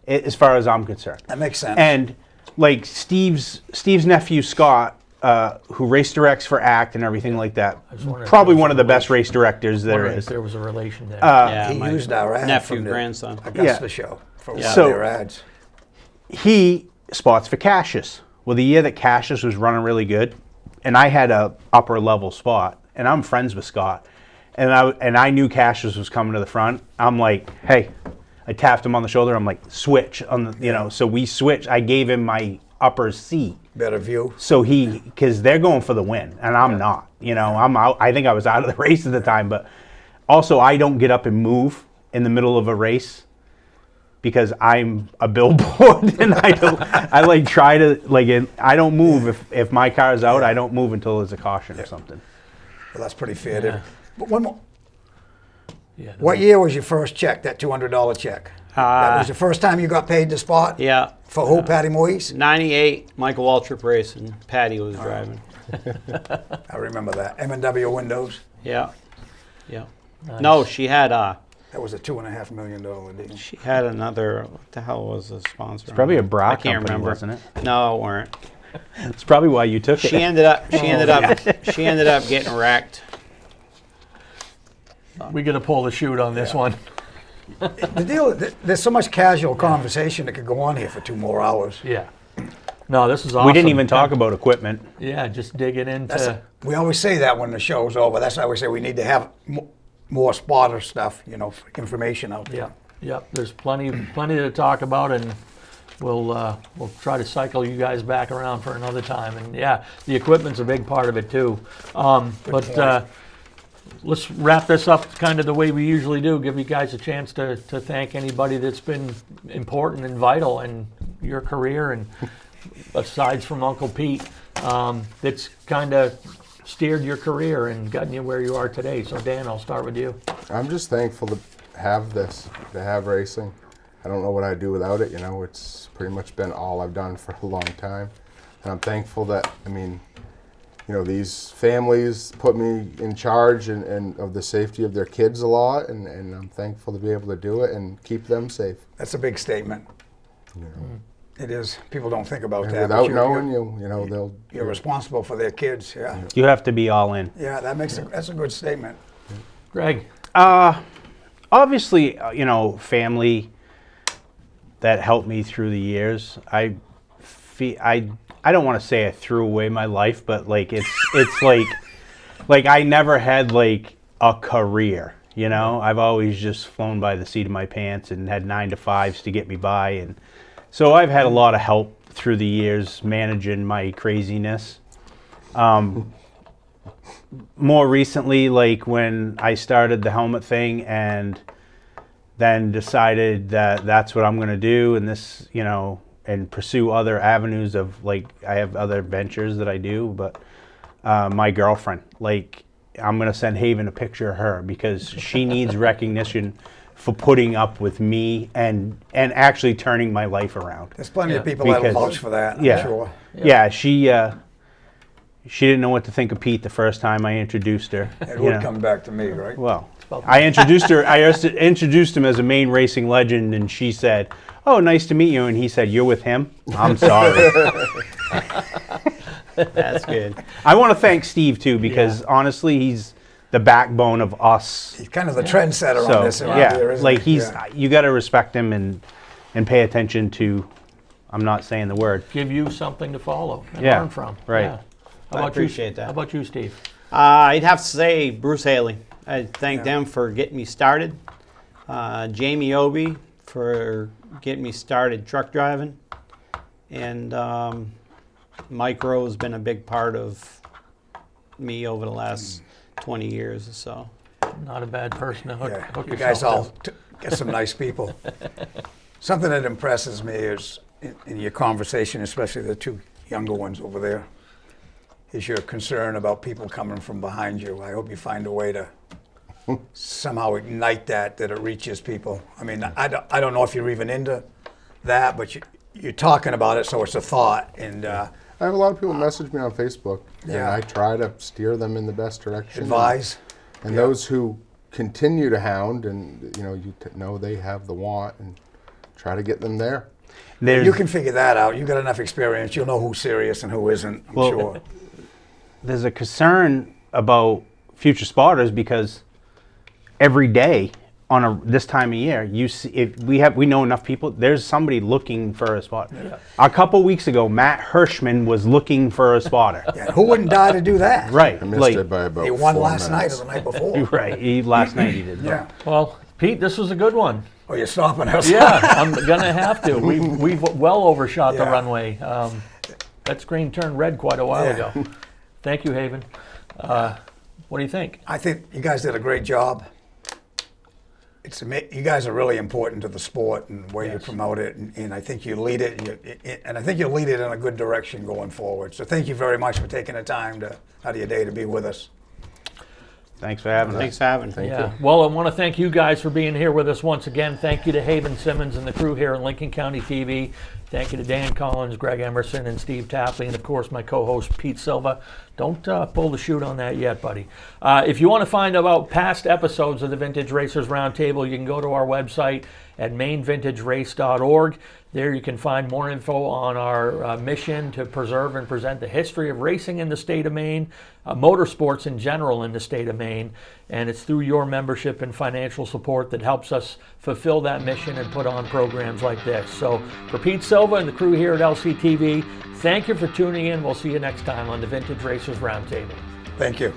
as far as I'm concerned. That makes sense. And like Steve's nephew Scott, who race directs for ACT and everything like that, was wondering if probably there was one a of the best relation. race directors there Wondering if is. there was a relation there. Yeah, he my used our ad nephew, from the grandson. Augusta Yeah. show for one So- of their ads. He spots for Cassius. Well, the year that Cassius was running really good, and I had a upper level spot, and I'm friends with Scott, and I knew Cassius was coming to the front. I'm like, hey, I tapped him on the shoulder. I'm like, switch on the, you know. So we switched. I gave him my upper seat. Better view. So because they're going for the win, and I'm not. You know, I'm out. I think I was out of the race at the time, but also I don't get up and move in the middle of a race because I'm a billboard, and I don't. I like try to I don't move if my car's out. I don't move until there's a caution or something. Well, that's pretty fair. Yeah. But one more. Yeah, What year was your first check? That $200 check. That was the first time you got paid the spot. Yeah, For who? Patty Moise. 98, Michael Waltrip racing. Patty was driving. I remember that. M&W Windows. Yeah, yeah. No, she had That was a $2.5 million deal. she had another. What the hell was the sponsor? It's probably a bra I can't company, remember. wasn't it? No, it weren't. That's probably why you took She it. ended up. She ended up getting wrecked. we got to pull the chute on this one. The deal, there's so much casual conversation that could go on here for 2 more hours. Yeah. No, this is awesome. We didn't even talk about equipment. Yeah, just digging into. We always say that when the show's over. That's why we say we need to have more spotter stuff, information out there. Yep. There's plenty to talk about, and we'll try to cycle you guys back around for another time. And yeah, the equipment's a big part of it too. But let's wrap this up kind of the way we usually do. Give you guys a chance to thank anybody that's been important and vital in your career, and aside from Uncle Pete, that's kind of steered your career and gotten you where you are today. So Dan, I'll start with you. I'm just thankful to have this, to have racing. I don't know what I'd do without it. It's pretty much been all I've done for a long time. And I'm thankful that, these families put me in charge and of the safety of their kids a lot, and I'm thankful to be able to do it and keep them safe. That's a big statement. It is. People don't think about And that. without but knowing, you're responsible for their kids. Yeah. You have to be all in. Yeah, that's a good statement. Greg. Obviously, family that helped me through the years. I don't want to say I threw away my life, but it's like I never had a career. I've always just flown by the seat of my pants and had 9 to 5s to get me by, and so I've had a lot of help through the years managing my craziness. More recently, when I started the helmet thing and then decided that that's what I'm going to do, and this, and pursue other avenues of I have other ventures that I do, but my girlfriend, I'm going to send Haven a picture of her because she needs recognition for putting up with me and actually turning my life around. There's plenty of people Because- that'll vouch for that, I'm Yeah. sure. Yeah, she didn't know what to think of Pete the first time I introduced her. It you would know. come back to me, right? Well, I introduced her. I introduced him as a Maine racing legend, and she said, "Oh, nice to meet you." And he said, "You're with him?" I'm sorry. That's good. I want to thank Steve too, because honestly, he's the backbone of us. He's kind of the trendsetter on So this around yeah, here, isn't he? he's Yeah. you got to respect him and pay attention to. I'm not saying the word. Give you something to follow and Yeah, learn from. right. Yeah. How I about you? appreciate that. How about you, Steve? I'd have to say Bruce Haley. I thank them for getting me started. Jamie Obie for getting me started truck driving. And Mike Rowe has been a big part of me over the last 20 years or so. Not a bad person to hook, Yeah, hook you yourself guys all to. get some nice people. Something that impresses me is in your conversation, especially the 2 younger ones over there, is your concern about people coming from behind you. I hope you find a way to somehow ignite that it reaches people. I mean, I don't know if you're even into that, but you're talking about it, so it's a thought. And I have a lot of people message me on Facebook, and Yeah. I try to steer them in the best direction. Advise. And those who continue to hound, and you know they have the want, and try to get them there. You can figure that out. You got enough experience. You'll know who's serious and who isn't, I'm Well, sure. There's a concern about future spotters because every day on this time of year, you see if we know enough people. There's somebody looking for a spotter. Yeah. A couple weeks ago, Matt Hirschman was looking for a spotter. Yeah, who wouldn't die to do that? Right, I missed it by about He won 4 last night minutes. or the night before. right. Last night he did. Yeah. Well, Pete, this was a good one. Oh, you're stopping us? Yeah, I'm gonna have to. We've well overshot the Yeah. runway. That screen turned red quite a while Yeah. ago. Thank you, Haven. What do you think? I think you guys did a great job. You guys are really important to the sport and where you promote it, and I think you lead it. And I think you lead it in a good direction going forward. So thank you very much for taking the time out of your day to be with us. Thanks for having us. Thanks for having me. Yeah. Well, I want to thank you guys for being here with us once again. Thank you to Haven Simmons and the crew here at Lincoln County TV. Thank you to Dan Collins, Greg Emerson, and Steve Tapley, and of course my co-host Pete Silva. Don't pull the chute on that yet, buddy. If you want to find out about past episodes of the Vintage Racers Roundtable, you can go to our website at mainvintagerace.org. There you can find more info on our mission to preserve and present the history of racing in the state of Maine, motorsports in general in the state of Maine, and it's through your membership and financial support that helps us fulfill that mission and put on programs like this. So for Pete Silva and the crew here at LCTV, thank you for tuning in. We'll see you next time on the Vintage Racers Roundtable. Thank you.